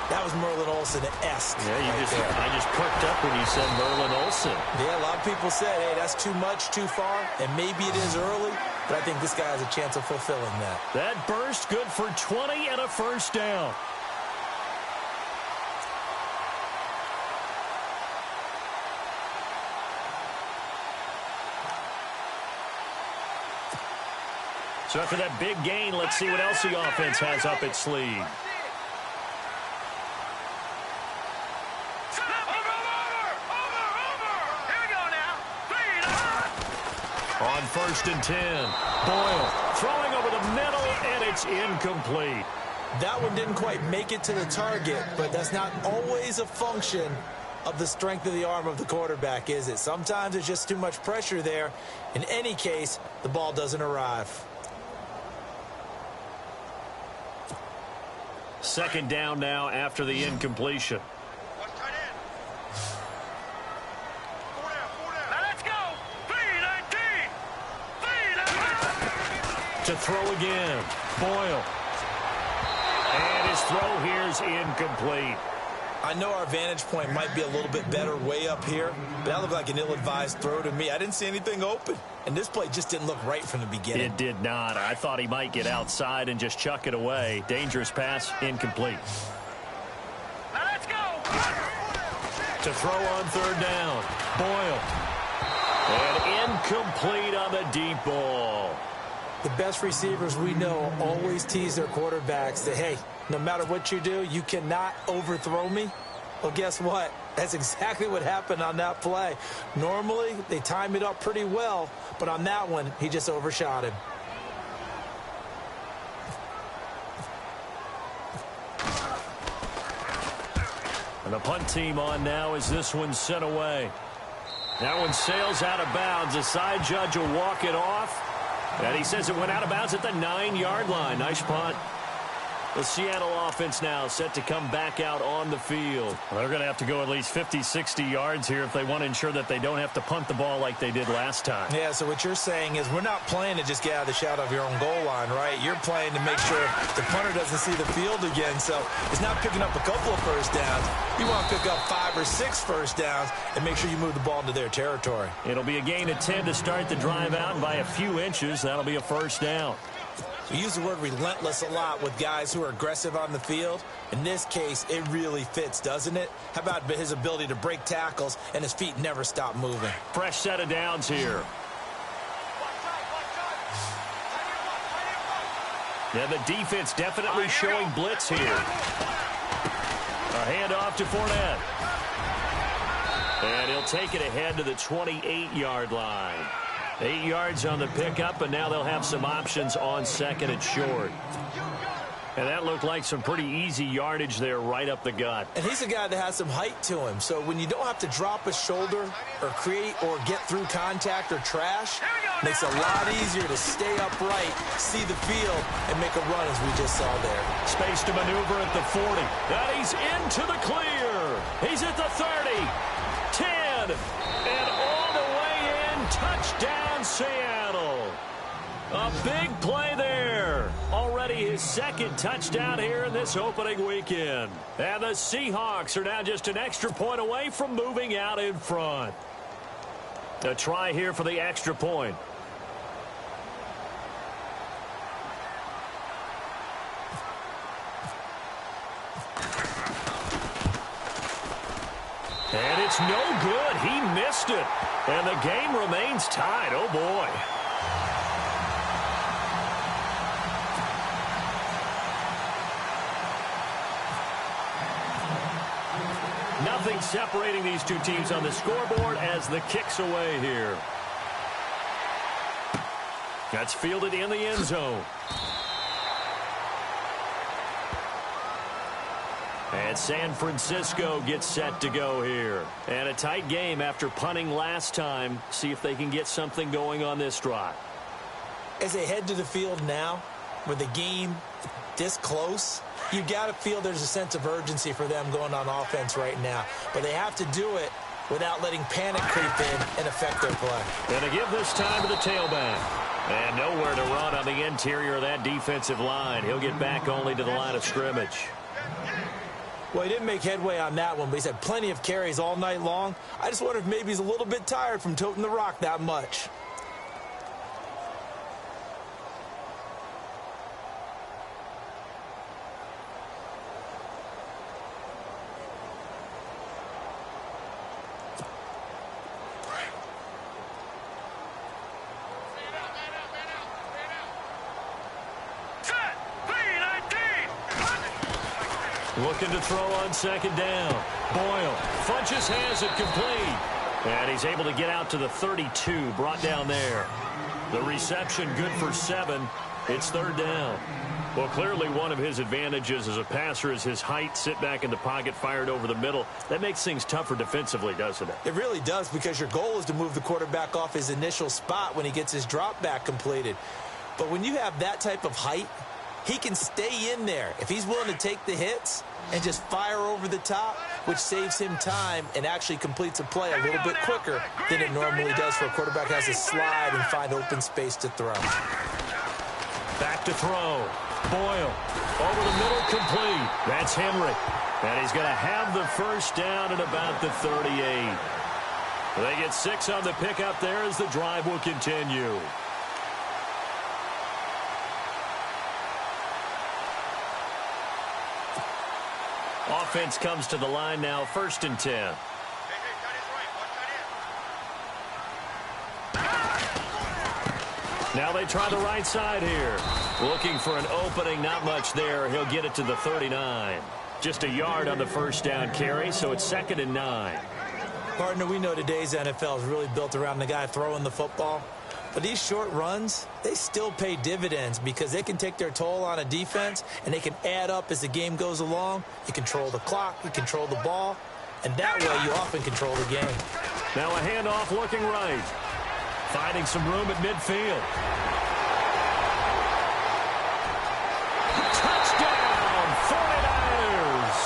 That was Merlin Olsen-esque. Yeah, I just perked up when you said Merlin Olsen. Yeah, a lot of people said, hey, that's too much, too far, and maybe it is early, but I think this guy has a chance of fulfilling that. That burst good for 20 and a 1st down. So after that big gain, let's see what else the offense has up its sleeve. On 1st and 10, Boyle throwing over the middle, and it's incomplete. That one didn't quite make it to the target, but that's not always a function of the strength of the arm of the quarterback, is it? Sometimes there's just too much pressure there. In any case, the ball doesn't arrive. 2nd down now after the incompletion. To throw again, Boyle. And his throw here is incomplete. I know our vantage point might be a little bit better way up here, but that looked like an ill-advised throw to me. I didn't see anything open, and this play just didn't look right from the beginning. It did not. I thought he might get outside and just chuck it away. Dangerous pass, incomplete. Let's go. To throw on 3rd down, Boyle. And incomplete on the deep ball. The best receivers we know always tease their quarterbacks that, hey, no matter what you do, you cannot overthrow me. Well, guess what? That's exactly what happened on that play. Normally, they time it up pretty well, but on that one, he just overshot him. And the punt team on now as this one's sent away. That one sails out of bounds. The side judge will walk it off. And he says it went out of bounds at the 9-yard line. Nice punt. The Seattle offense now set to come back out on the field. Well, they're going to have to go at least 50, 60 yards here if they want to ensure that they don't have to punt the ball like they did last time. Yeah, so what you're saying is we're not playing to just get out of the shadow of your own goal line, right? You're playing to make sure the punter doesn't see the field again. So it's not picking up a couple of first downs. You want to pick up 5 or 6 first downs and make sure you move the ball into their territory. It'll be a gain of 10 to start the drive out, and by a few inches, that'll be a first down. We use the word relentless a lot with guys who are aggressive on the field. In this case, it really fits, doesn't it? How about his ability to break tackles and his feet never stop moving? Fresh set of downs here. Yeah, the defense definitely showing blitz here. A handoff to Fournette. And he'll take it ahead to the 28-yard line. 8 yards on the pickup, and now they'll have some options on 2nd and short. And that looked like some pretty easy yardage there right up the gut. And he's a guy that has some height to him. So when you don't have to drop a shoulder or create or get through contact or trash, it makes it a lot easier to stay upright, see the field, and make a run as we just saw there. Space to maneuver at the 40. And he's into the clear. He's at the 30, 10, and all the way in. Touchdown, Seattle. A big play there. Already his 2nd touchdown here in this opening weekend. And the Seahawks are now just an extra point away from moving out in front. A try here for the extra point. And it's no good. He missed it. And the game remains tied. Oh, boy. Nothing separating these two teams on the scoreboard as the kick's away here. That's fielded in the end zone. And San Francisco gets set to go here. And a tight game after punting last time. See if they can get something going on this drive. As they head to the field now, with the game this close, you've got to feel there's a sense of urgency for them going on offense right now. But they have to do it without letting panic creep in and affect their play. And to give this time to the tailback. And nowhere to run on the interior of that defensive line. He'll get back only to the line of scrimmage. Well, he didn't make headway on that one, but he's had plenty of carries all night long. I just wonder if maybe he's a little bit tired from toting the rock that much. Looking to throw on second down. Boyle. Funches has it complete. And he's able to get out to the 32, brought down there. The reception good for 7. It's third down. Well, clearly one of his advantages as a passer is his height, sit back in the pocket, fired over the middle. That makes things tougher defensively, doesn't it? It really does, because your goal is to move the quarterback off his initial spot when he gets his drop back completed. But when you have that type of height, he can stay in there if he's willing to take the hits and just fire over the top, which saves him time and actually completes a play a little bit quicker than it normally does for a quarterback who has to slide and find open space to throw. Back to throw. Boyle over the middle, complete. That's Henry. And he's going to have the first down at about the 38. They get 6 on the pickup there as the drive will continue. Offense comes to the line now, 1st and 10. Now they try the right side here. Looking for an opening, not much there. He'll get it to the 39. Just a yard on the first down carry, so it's 2nd and 9. Partner, we know today's NFL is really built around the guy throwing the football. But these short runs, they still pay dividends because they can take their toll on a defense and they can add up as the game goes along. You control the clock, you control the ball, and that way you often control the game. Now a handoff looking right. Finding some room at midfield. Touchdown, 49ers.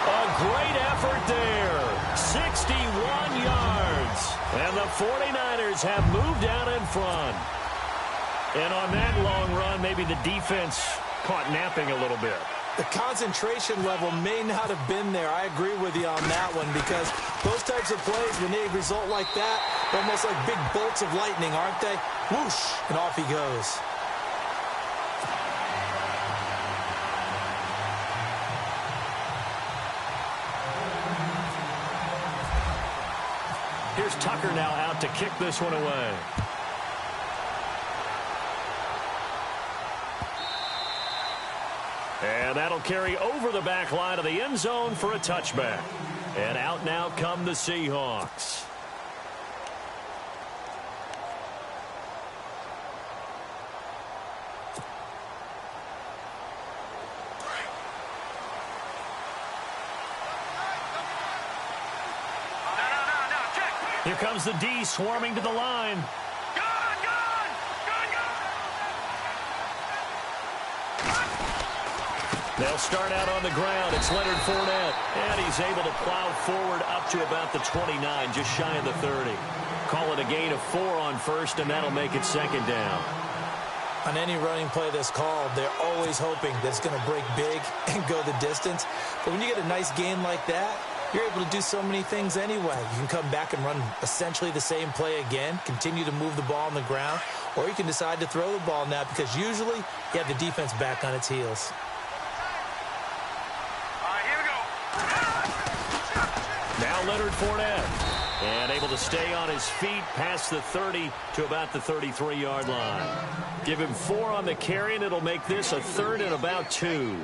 A great effort there. 61 yards. And the 49ers have moved out in front. And on that long run, maybe the defense caught napping a little bit. The concentration level may not have been there. I agree with you on that one, because those types of plays, when they result like that, they're almost like big bolts of lightning, aren't they? Whoosh, and off he goes. Here's Tucker now out to kick this one away. And that'll carry over the back line of the end zone for a touchback. And out now come the Seahawks. Here comes the D swarming to the line. They'll start out on the ground. It's Leonard Fournette. And he's able to plow forward up to about the 29, just shy of the 30. Call it a gain of 4 on first, and that'll make it 2nd down. On any running play that's called, they're always hoping that it's going to break big and go the distance. But when you get a nice gain like that, you're able to do so many things anyway. You can come back and run essentially the same play again, continue to move the ball on the ground, or you can decide to throw the ball now, because usually you have the defense back on its heels. Now Leonard Fournette, and able to stay on his feet past the 30 to about the 33-yard line. Give him 4 on the carry, and it'll make this a 3rd and about 2.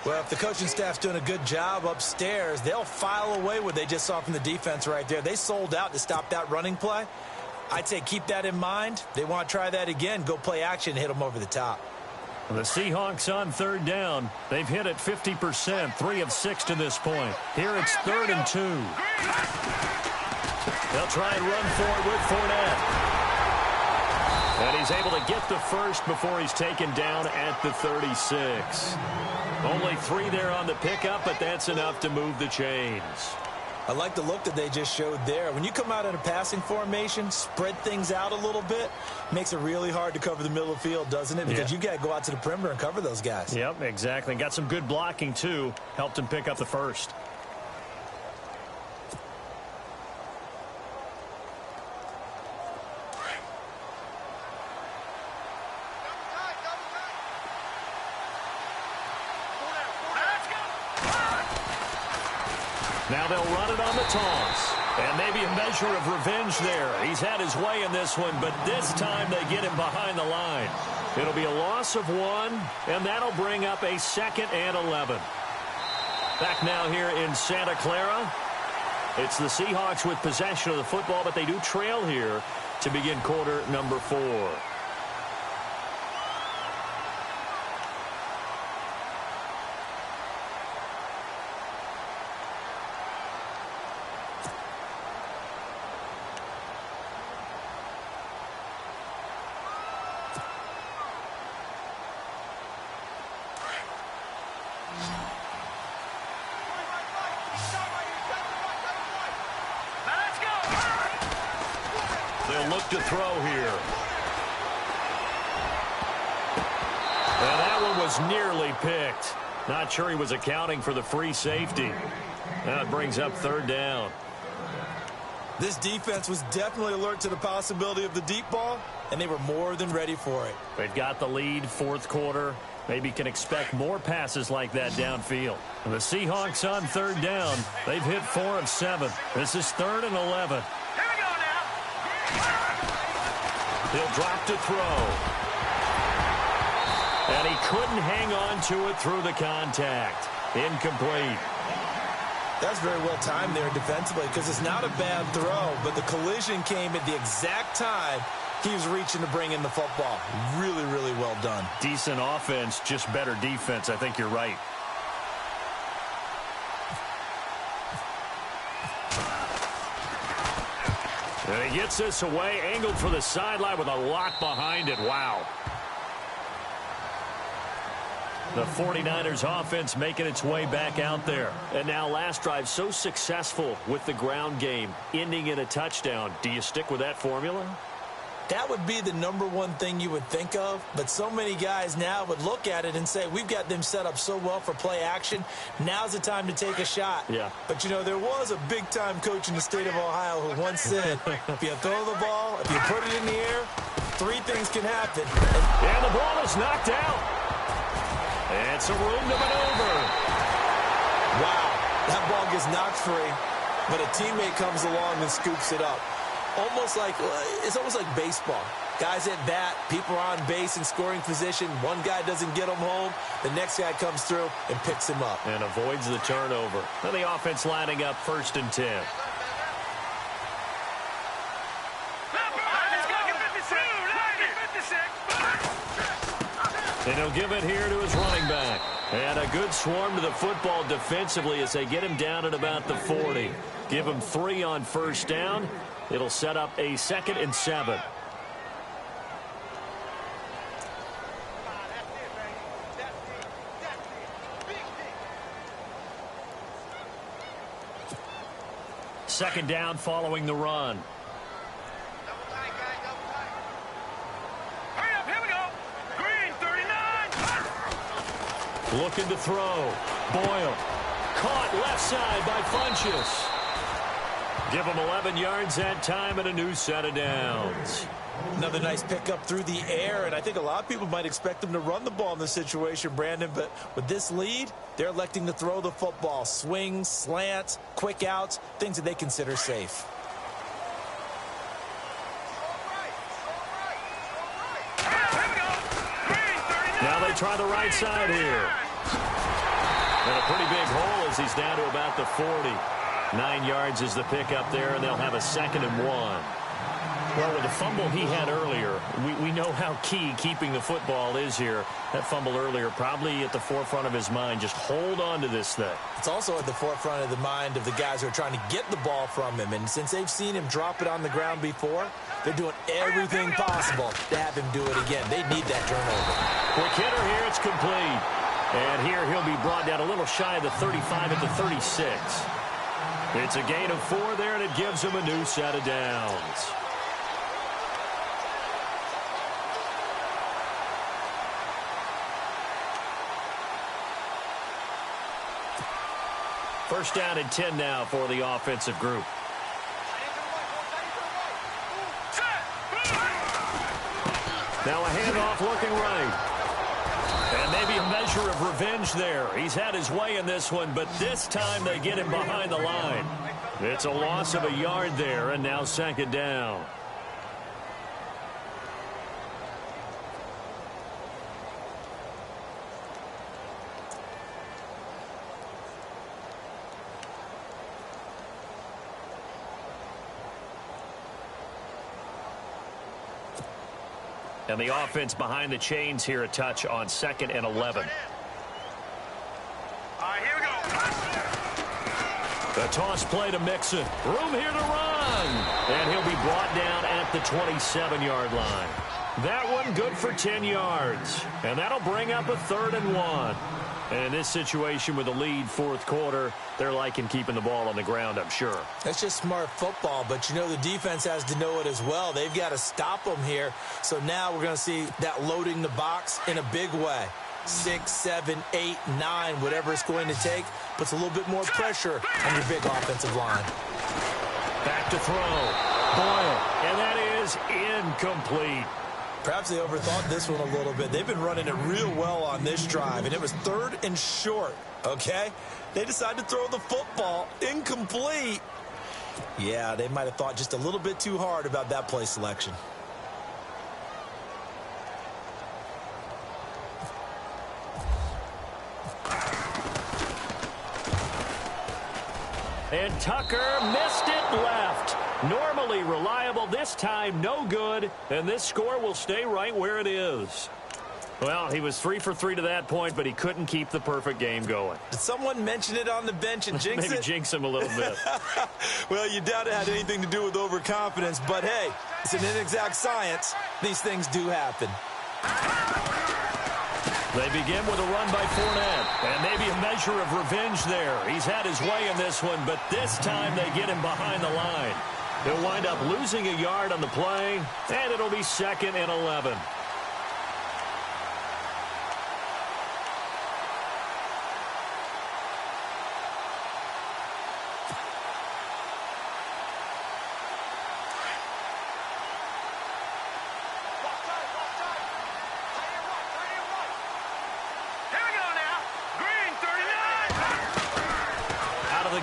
Well, if the coaching staff's doing a good job upstairs, they'll file away what they just saw from the defense right there. They sold out to stop that running play. I'd say keep that in mind. They want to try that again. Go play action and hit them over the top. The Seahawks on 3rd down. They've hit it 50%, 3 of 6 to this point. Here it's 3rd and 2. They'll try and run for it with Fournette. And he's able to get the first before he's taken down at the 36. Only 3 there on the pickup, but that's enough to move the chains. I like the look that they just showed there. When you come out in a passing formation, spread things out a little bit, makes it really hard to cover the middle of the field, doesn't it? Because you got to go out to the perimeter and cover those guys. Yep, exactly. Got some good blocking, too. Helped him pick up the first. Now they'll run it on the toss. And maybe a measure of revenge there. He's had his way in this one, but this time they get him behind the line. It'll be a loss of 1, and that'll bring up a 2nd and 11. Back now here in Santa Clara. It's the Seahawks with possession of the football, but they do trail here to begin quarter number 4. They'll look to throw here. And that one was nearly picked. Not sure he was accounting for the free safety. Now it brings up 3rd down. This defense was definitely alert to the possibility of the deep ball, and they were more than ready for it. They've got the lead, 4th quarter. Maybe can expect more passes like that downfield. And the Seahawks on 3rd down. They've hit 4 of 7. This is 3rd and 11. He'll drop to throw. And he couldn't hang on to it through the contact. Incomplete. That's very well timed there defensively because it's not a bad throw, but the collision came at the exact time he was reaching to bring in the football. Really, really well done. Decent offense, just better defense. I think you're right. And he gets this away, angled for the sideline with a lot behind it. Wow. The 49ers offense making its way back out there. And now last drive so successful with the ground game, ending in a touchdown. Do you stick with that formula? That would be the #1 thing you would think of, but so many guys now would look at it and say, we've got them set up so well for play action. Now's the time to take a shot. Yeah. But, you know, there was a big-time coach in the state of Ohio who once said, if you throw the ball, if you put it in the air, 3 things can happen. And the ball is knocked out. And some room to maneuver. Wow, that ball gets knocked free, but a teammate comes along and scoops it up. It's almost like baseball. Guys at bat, people are on base in scoring position. One guy doesn't get them home. The next guy comes through and picks him up. And avoids the turnover. And the offense lining up 1st and 10. And he'll give it here to his running back. And a good swarm to the football defensively as they get him down at about the 40. Give him 3 on 1st down. It'll set up a 2nd and 7. Second down following the run. Hurry up, here we go. Green, 39. Looking to throw. Boyle. Caught left side by Funchess. Give him 11 yards that time and a new set of downs. Another nice pickup through the air, and I think a lot of people might expect them to run the ball in this situation, Brandon, but with this lead, they're electing to throw the football. Swings, slants, quick outs, things that they consider safe. Now they try the right side here. And a pretty big hole as he's down to about the 40. 9 yards is the pickup there, and they'll have a 2nd and 1. Well, with the fumble he had earlier, we know how key keeping the football is here. That fumble earlier probably at the forefront of his mind. Just hold on to this thing. It's also at the forefront of the mind of the guys who are trying to get the ball from him. And since they've seen him drop it on the ground before, they're doing everything possible to have him do it again. They need that turnover. Quick hitter here. It's complete. And here he'll be brought down a little shy of the 35 at the 36. It's a gain of 4 there, and it gives him a new set of downs. First down and 10 now for the offensive group. Now a handoff looking right. And maybe a measure of revenge there. He's had his way in this one, but this time they get him behind the line. It's a loss of a yard there, and now 2nd down. And the offense behind the chains here a touch on 2nd and 11. All right, here we go. The toss play to Mixon. Room here to run. And he'll be brought down at the 27-yard line. That one good for 10 yards. And that'll bring up a 3rd and 1. And in this situation with the lead 4th quarter, they're liking keeping the ball on the ground, I'm sure. That's just smart football, but you know the defense has to know it as well. They've got to stop them here. So now we're going to see that loading the box in a big way. 6, 7, 8, 9, whatever it's going to take, puts a little bit more pressure on your big offensive line. Back to throw. Boyle. And that is incomplete. Perhaps they overthought this one a little bit. They've been running it real well on this drive, and it was 3rd and short, okay? They decided to throw the football incomplete. Yeah, they might have thought just a little bit too hard about that play selection. And Tucker missed it left. Normally reliable, this time no good, and this score will stay right where it is. Well, he was 3 for 3 to that point, but he couldn't keep the perfect game going. Did someone mention it on the bench and jinx it? Maybe jinx him a little bit. Well, you doubt it had anything to do with overconfidence, but hey, it's an inexact science. These things do happen. They begin with a run by Fournette, and maybe a measure of revenge there. He's had his way in this one, but this time they get him behind the line. He'll wind up losing a yard on the play, and it'll be 2nd and 11.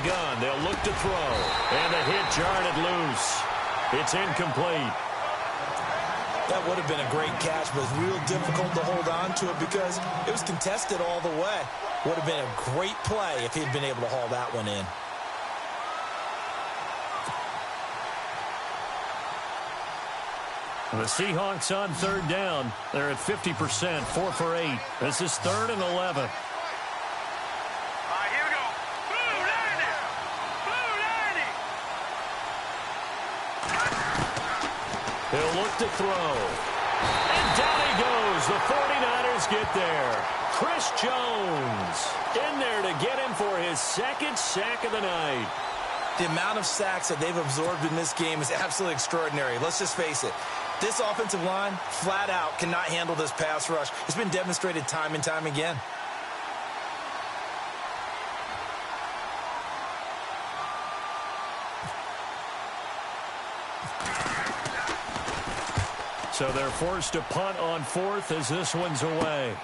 Gun. They'll look to throw. And the hit jarred loose. It's incomplete. That would have been a great catch, but it's real difficult to hold on to it because it was contested all the way. Would have been a great play if he'd been able to haul that one in. The Seahawks on 3rd down. They're at 50%, 4 for 8. This is 3rd and 11. He'll look to throw. And down he goes. The 49ers get there. Chris Jones in there to get him for his 2nd sack of the night. The amount of sacks that they've absorbed in this game is absolutely extraordinary. Let's just face it. This offensive line, flat out, cannot handle this pass rush. It's been demonstrated time and time again. So they're forced to punt on 4th as this one's away.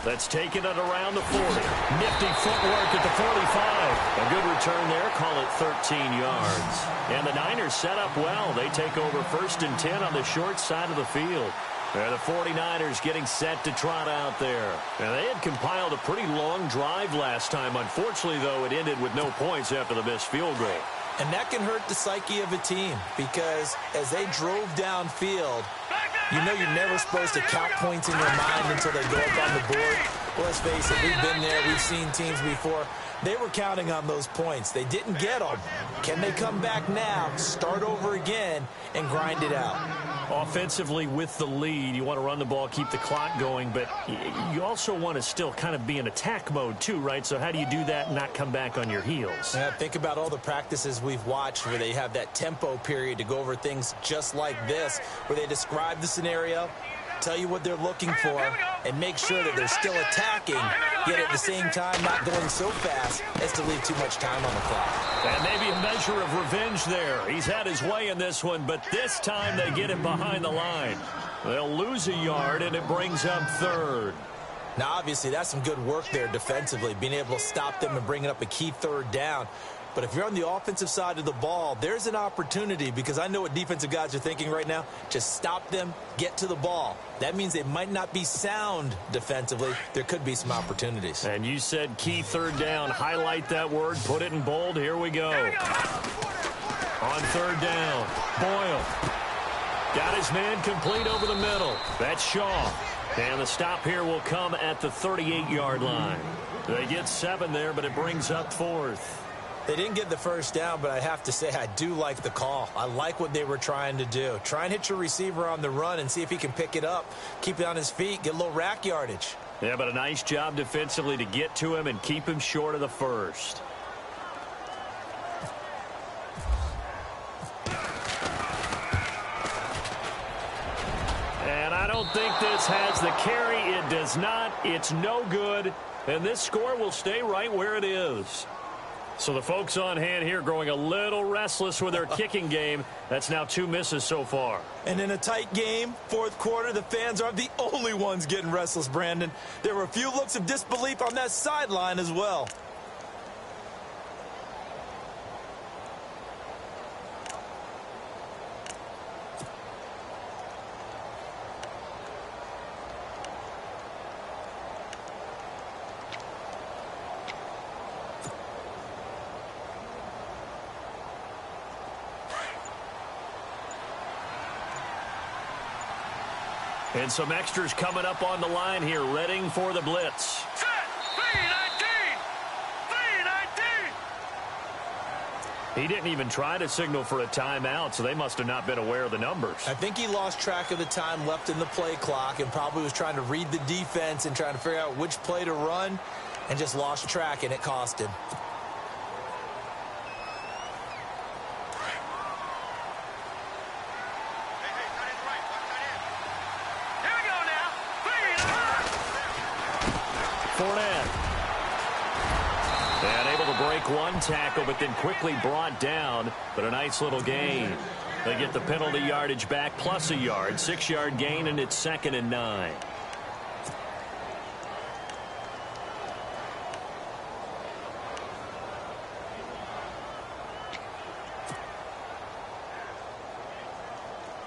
Let's take it at around the 40. Nifty footwork at the 45. A good return there. Call it 13 yards. And the Niners set up well. They take over 1st and 10 on the short side of the field. And the 49ers getting set to trot out there. And they had compiled a pretty long drive last time. Unfortunately, though, it ended with no points after the missed field goal. And that can hurt the psyche of a team because as they drove downfield, you know you're never supposed to count points in your mind until they go up on the board. Well, let's face it, we've been there. We've seen teams before. They were counting on those points. They didn't get them. Can they come back now, start over again, and grind it out? Offensively with the lead, you want to run the ball, keep the clock going, but you also want to still kind of be in attack mode too, right? So how do you do that and not come back on your heels? Yeah, think about all the practices we've watched where they have that tempo period to go over things just like this, where they describe the scenario, tell you what they're looking for, and make sure that they're still attacking, yet at the same time not going so fast as to leave too much time on the clock. And maybe a measure of revenge there. He's had his way in this one, but this time they get him behind the line. They'll lose a yard, and it brings up 3rd. Now, obviously, that's some good work there defensively, being able to stop them and bringing up a key 3rd down. But if you're on the offensive side of the ball, there's an opportunity because I know what defensive guys are thinking right now. Just stop them, get to the ball. That means they might not be sound defensively. There could be some opportunities. And you said key 3rd down. Highlight that word. Put it in bold. Here we go. On 3rd down, Boyle. Got his man complete over the middle. That's Shaw. And the stop here will come at the 38-yard line. They get 7 there, but it brings up 4th. They didn't get the first down, but I have to say I do like the call. I like what they were trying to do. Try and hit your receiver on the run and see if he can pick it up. Keep it on his feet, get a little rack yardage. Yeah, but a nice job defensively to get to him and keep him short of the first. And I don't think this has the carry. It does not. It's no good. And this score will stay right where it is. So the folks on hand here growing a little restless with their kicking game. That's now 2 misses so far. And in a tight game, fourth quarter, the fans aren't the only ones getting restless, Brandon. There were a few looks of disbelief on that sideline as well. And some extras coming up on the line here, readying for the blitz. Set. 3-19. 3-19. He didn't even try to signal for a timeout, so they must have not been aware of the numbers. I think he lost track of the time left in the play clock and probably was trying to read the defense and trying to figure out which play to run and just lost track, and it cost him. And able to break one tackle, but then quickly brought down. But a nice little gain. They get the penalty yardage back plus a yard. 6-yard gain, and it's 2nd and 9.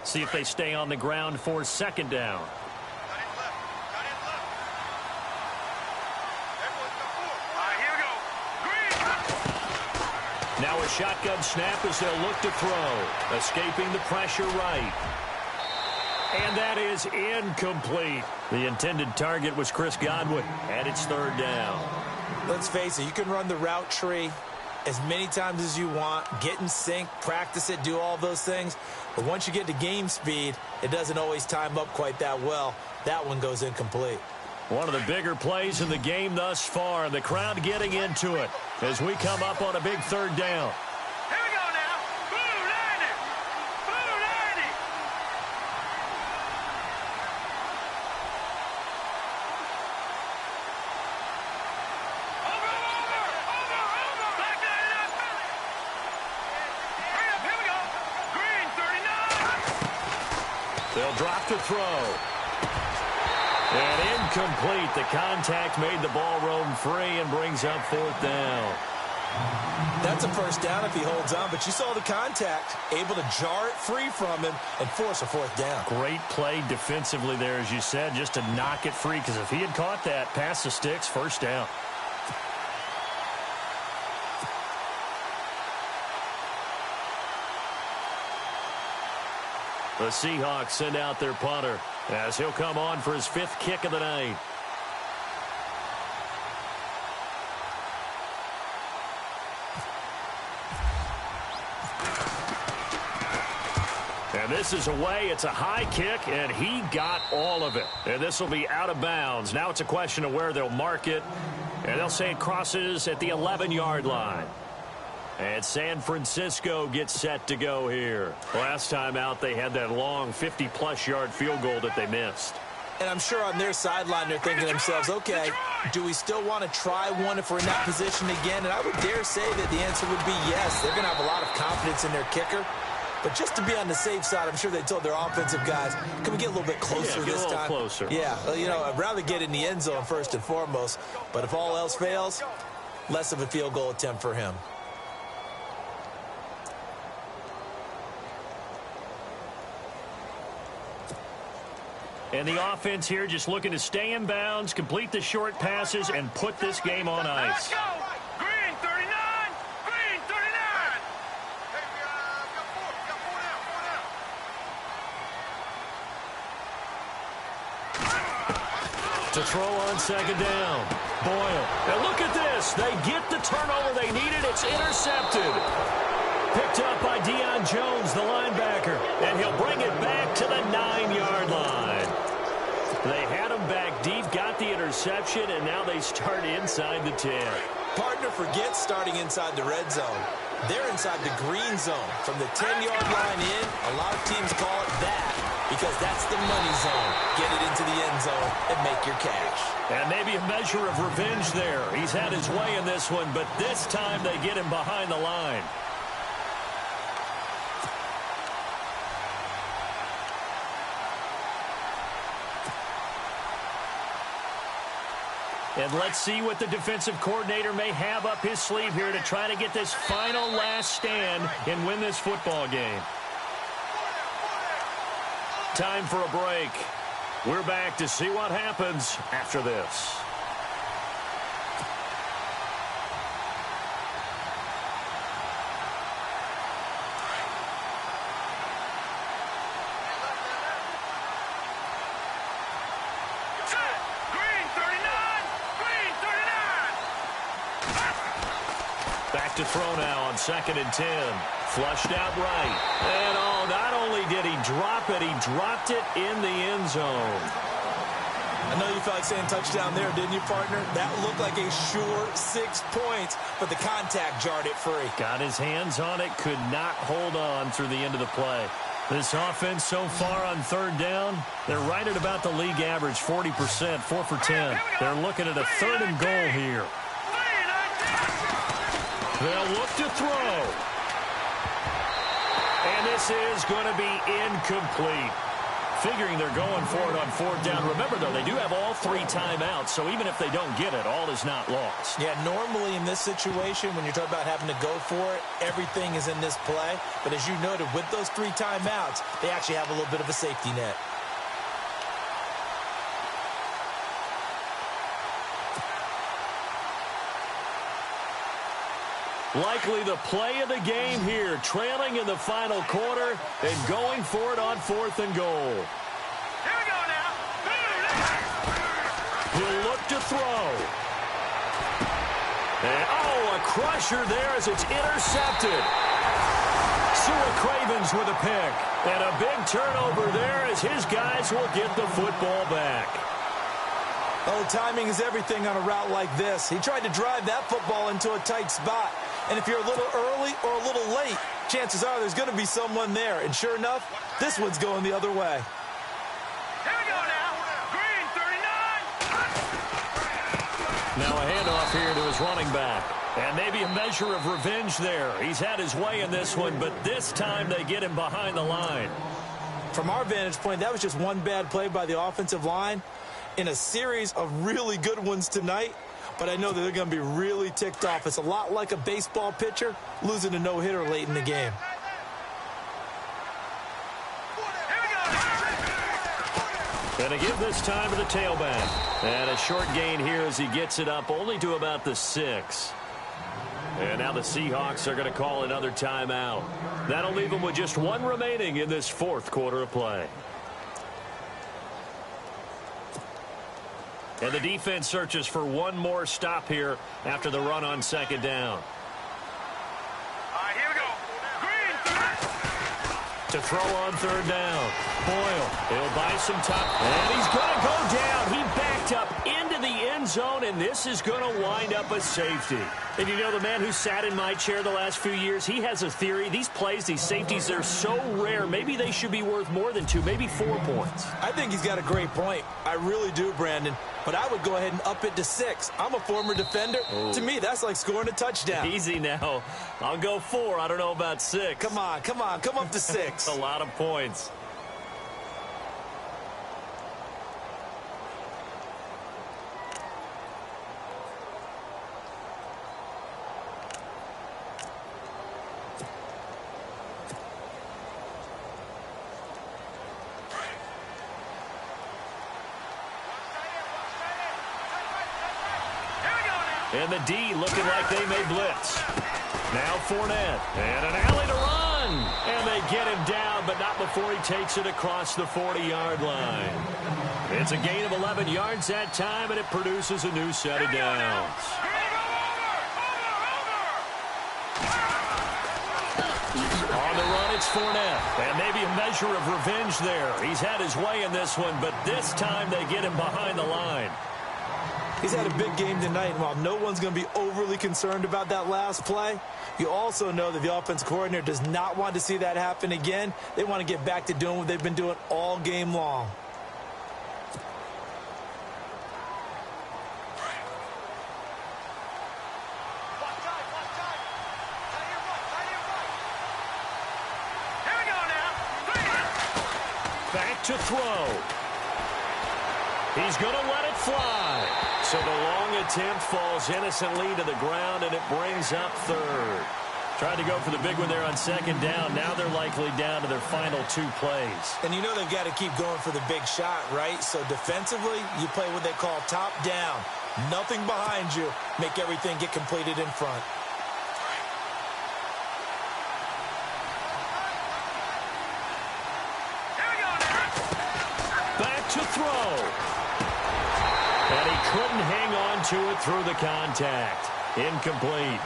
See if they stay on the ground for 2nd down. Now a shotgun snap as they'll look to throw. Escaping the pressure right. And that is incomplete. The intended target was Chris Godwin, and it's 3rd down. Let's face it, you can run the route tree as many times as you want, get in sync, practice it, do all those things. But once you get to game speed, it doesn't always time up quite that well. That one goes incomplete. One of the bigger plays in the game thus far. The crowd getting into it as we come up on a big 3rd down. Here we go now. Blue 90. Blue 90. Over. Back to the hurry up. Here we go. Green 39. They'll drop to throw. And incomplete. The contact made the ball roam free and brings up 4th down. That's a first down if he holds on, but you saw the contact, able to jar it free from him and force a 4th down. Great play defensively there, as you said, just to knock it free, because if he had caught that, past the sticks, 1st down. The Seahawks send out their punter as he'll come on for his 5th kick of the night. And this is away. It's a high kick, and he got all of it. And this will be out of bounds. Now it's a question of where they'll mark it. And they'll say it crosses at the 11-yard line. And San Francisco gets set to go here. Last time out, they had that long 50-plus yard field goal that they missed. And I'm sure on their sideline, they're thinking to themselves, okay, do we still want to try one if we're in that position again? And I would dare say that the answer would be yes. They're going to have a lot of confidence in their kicker. But just to be on the safe side, I'm sure they told their offensive guys, can we get a little bit closer this time? Get a little closer. Yeah, well, you know, I'd rather get in the end zone first and foremost. But if all else fails, less of a field goal attempt for him. And the offense here just looking to stay in bounds, complete the short passes, and put this game on ice. Let's go. Green 39. Green 39. To throw on second down. Boyle. And look at this. They get the turnover they needed. It's intercepted. Picked up by Deion Jones, the linebacker. And he'll bring it back to the 9-yard line. They had him back deep, got the interception, and now they start inside the 10. Partner, forget starting inside the red zone. They're inside the green zone. From the 10-yard line in, a lot of teams call it that because that's the money zone. Get it into the end zone and make your cash. And maybe a measure of revenge there. He's had his way in this one, but this time they get him behind the line. And let's see what the defensive coordinator may have up his sleeve here to try to get this final last stand and win this football game. Time for a break. We're back to see what happens after this. To throw now on 2nd and 10. Flushed out right. And not only did he drop it, he dropped it in the end zone. I know you felt like saying touchdown there, didn't you, partner? That looked like a sure 6 points, but the contact jarred it free. Got his hands on it, could not hold on through the end of the play. This offense so far on 3rd down, they're right at about the league average, 40%, 4 for 10. They're looking at a 3rd and goal here. They'll look to throw. And this is going to be incomplete. Figuring they're going for it on 4th down. Remember, though, they do have all 3 timeouts, so even if they don't get it, all is not lost. Yeah, normally in this situation, when you're talking about having to go for it, everything is in this play. But as you noted, with those 3 timeouts, they actually have a little bit of a safety net. Likely the play of the game here, trailing in the final quarter and going for it on 4th and goal. Here we go now. He'll look to throw. And, a crusher there as it's intercepted. Sua Cravens with a pick. And a big turnover there as his guys will get the football back. Oh, timing is everything on a route like this. He tried to drive that football into a tight spot. And if you're a little early or a little late, chances are there's going to be someone there. And sure enough, this one's going the other way. Here we go now. Green, 39. Now a handoff here to his running back. And maybe a measure of revenge there. He's had his way in this one, but this time they get him behind the line. From our vantage point, that was just one bad play by the offensive line in a series of really good ones tonight. But I know that they're going to be really ticked off. It's a lot like a baseball pitcher losing a no-hitter late in the game. And to give this time to the tailback. And a short gain here as he gets it up only to about the 6. And now the Seahawks are going to call another timeout. That'll leave them with just 1 remaining in this 4th quarter of play. And the defense searches for 1 more stop here after the run on 2nd down. All right, here we go. Green, 30. To throw on 3rd down. Boyle, he'll buy some time. And he's going to go down. He backed up into the end zone, and this is going to wind up a safety. And you know, the man who sat in my chair the last few years, he has a theory. These plays, these safeties, they're so rare. Maybe they should be worth more than 2, maybe 4 points. I think he's got a great point. I really do, Brandon. But I would go ahead and up it to 6. I'm a former defender. Ooh. To me, that's like scoring a touchdown. Easy now. I'll go 4. I don't know about 6. Come on. Come up to 6. A lot of points. And the D looking like they may blitz. Now Fournette. And an alley to run. run. And they get him down, but not before he takes it across the 40-yard line. It's a gain of 11 yards that time, and it produces a new set of downs. On the run, it's Fournette. And maybe a measure of revenge there. He's had his way in this one, but this time they get him behind the line. He's had a big game tonight, and while no one's going to be overly concerned about that last play, you also know that the offense coordinator does not want to see that happen again. They want to get back to doing what they've been doing all game long. Back to throw. He's going to let it fly. So the long attempt falls innocently to the ground, and it brings up third. Tried to go for the big one there on second down. Now they're likely down to their final 2 plays. And you know they've got to keep going for the big shot, right? So defensively, you play what they call top down. Nothing behind you. Make everything get completed in front. Back to throw. And he couldn't hang on to it through the contact. Incomplete.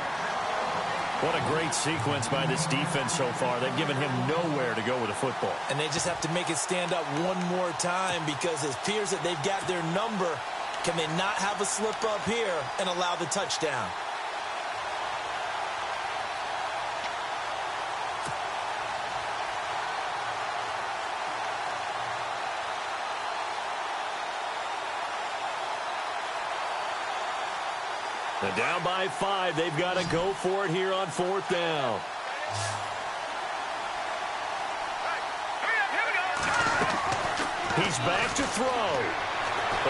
What a great sequence by this defense so far. They've given him nowhere to go with the football. And they just have to make it stand up one more time, because it appears that they've got their number. Can they not have a slip up here and allow the touchdown? They're down by 5. They've got to go for it here on 4th down. He's back to throw.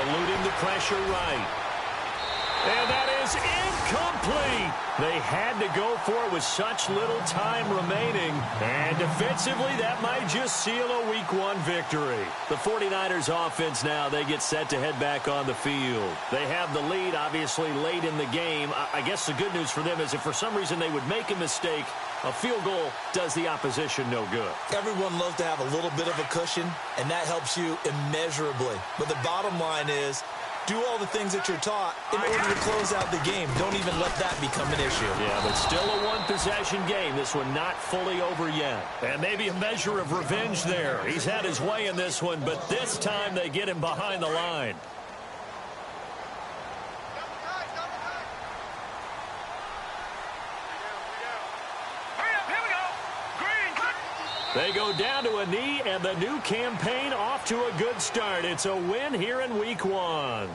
Eluding the pressure right. And that is incomplete. They had to go for it with such little time remaining. And defensively, that might just seal a Week 1 victory. The 49ers offense now, they get set to head back on the field. They have the lead, obviously, late in the game. I guess the good news for them is if for some reason they would make a mistake, a field goal does the opposition no good. Everyone loves to have a little bit of a cushion, and that helps you immeasurably. But the bottom line is, do all the things that you're taught in order to close out the game. Don't even let that become an issue. Yeah, but still a one-possession game. This one not fully over yet. And maybe a measure of revenge there. He's had his way in this one, but this time they get him behind the line. They go down to a knee, and the new campaign off to a good start. It's a win here in Week 1.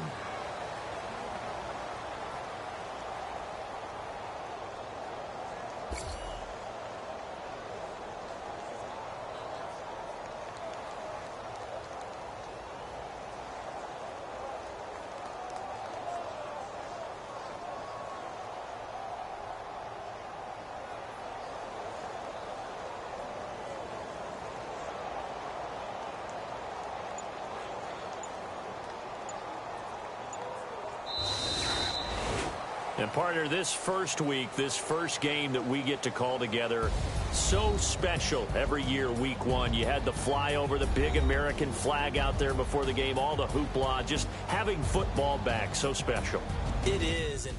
And partner, this first week, this first game that we get to call together, so special every year, Week 1. You had the flyover, the big American flag out there before the game, all the hoopla, just having football back, so special. It is. And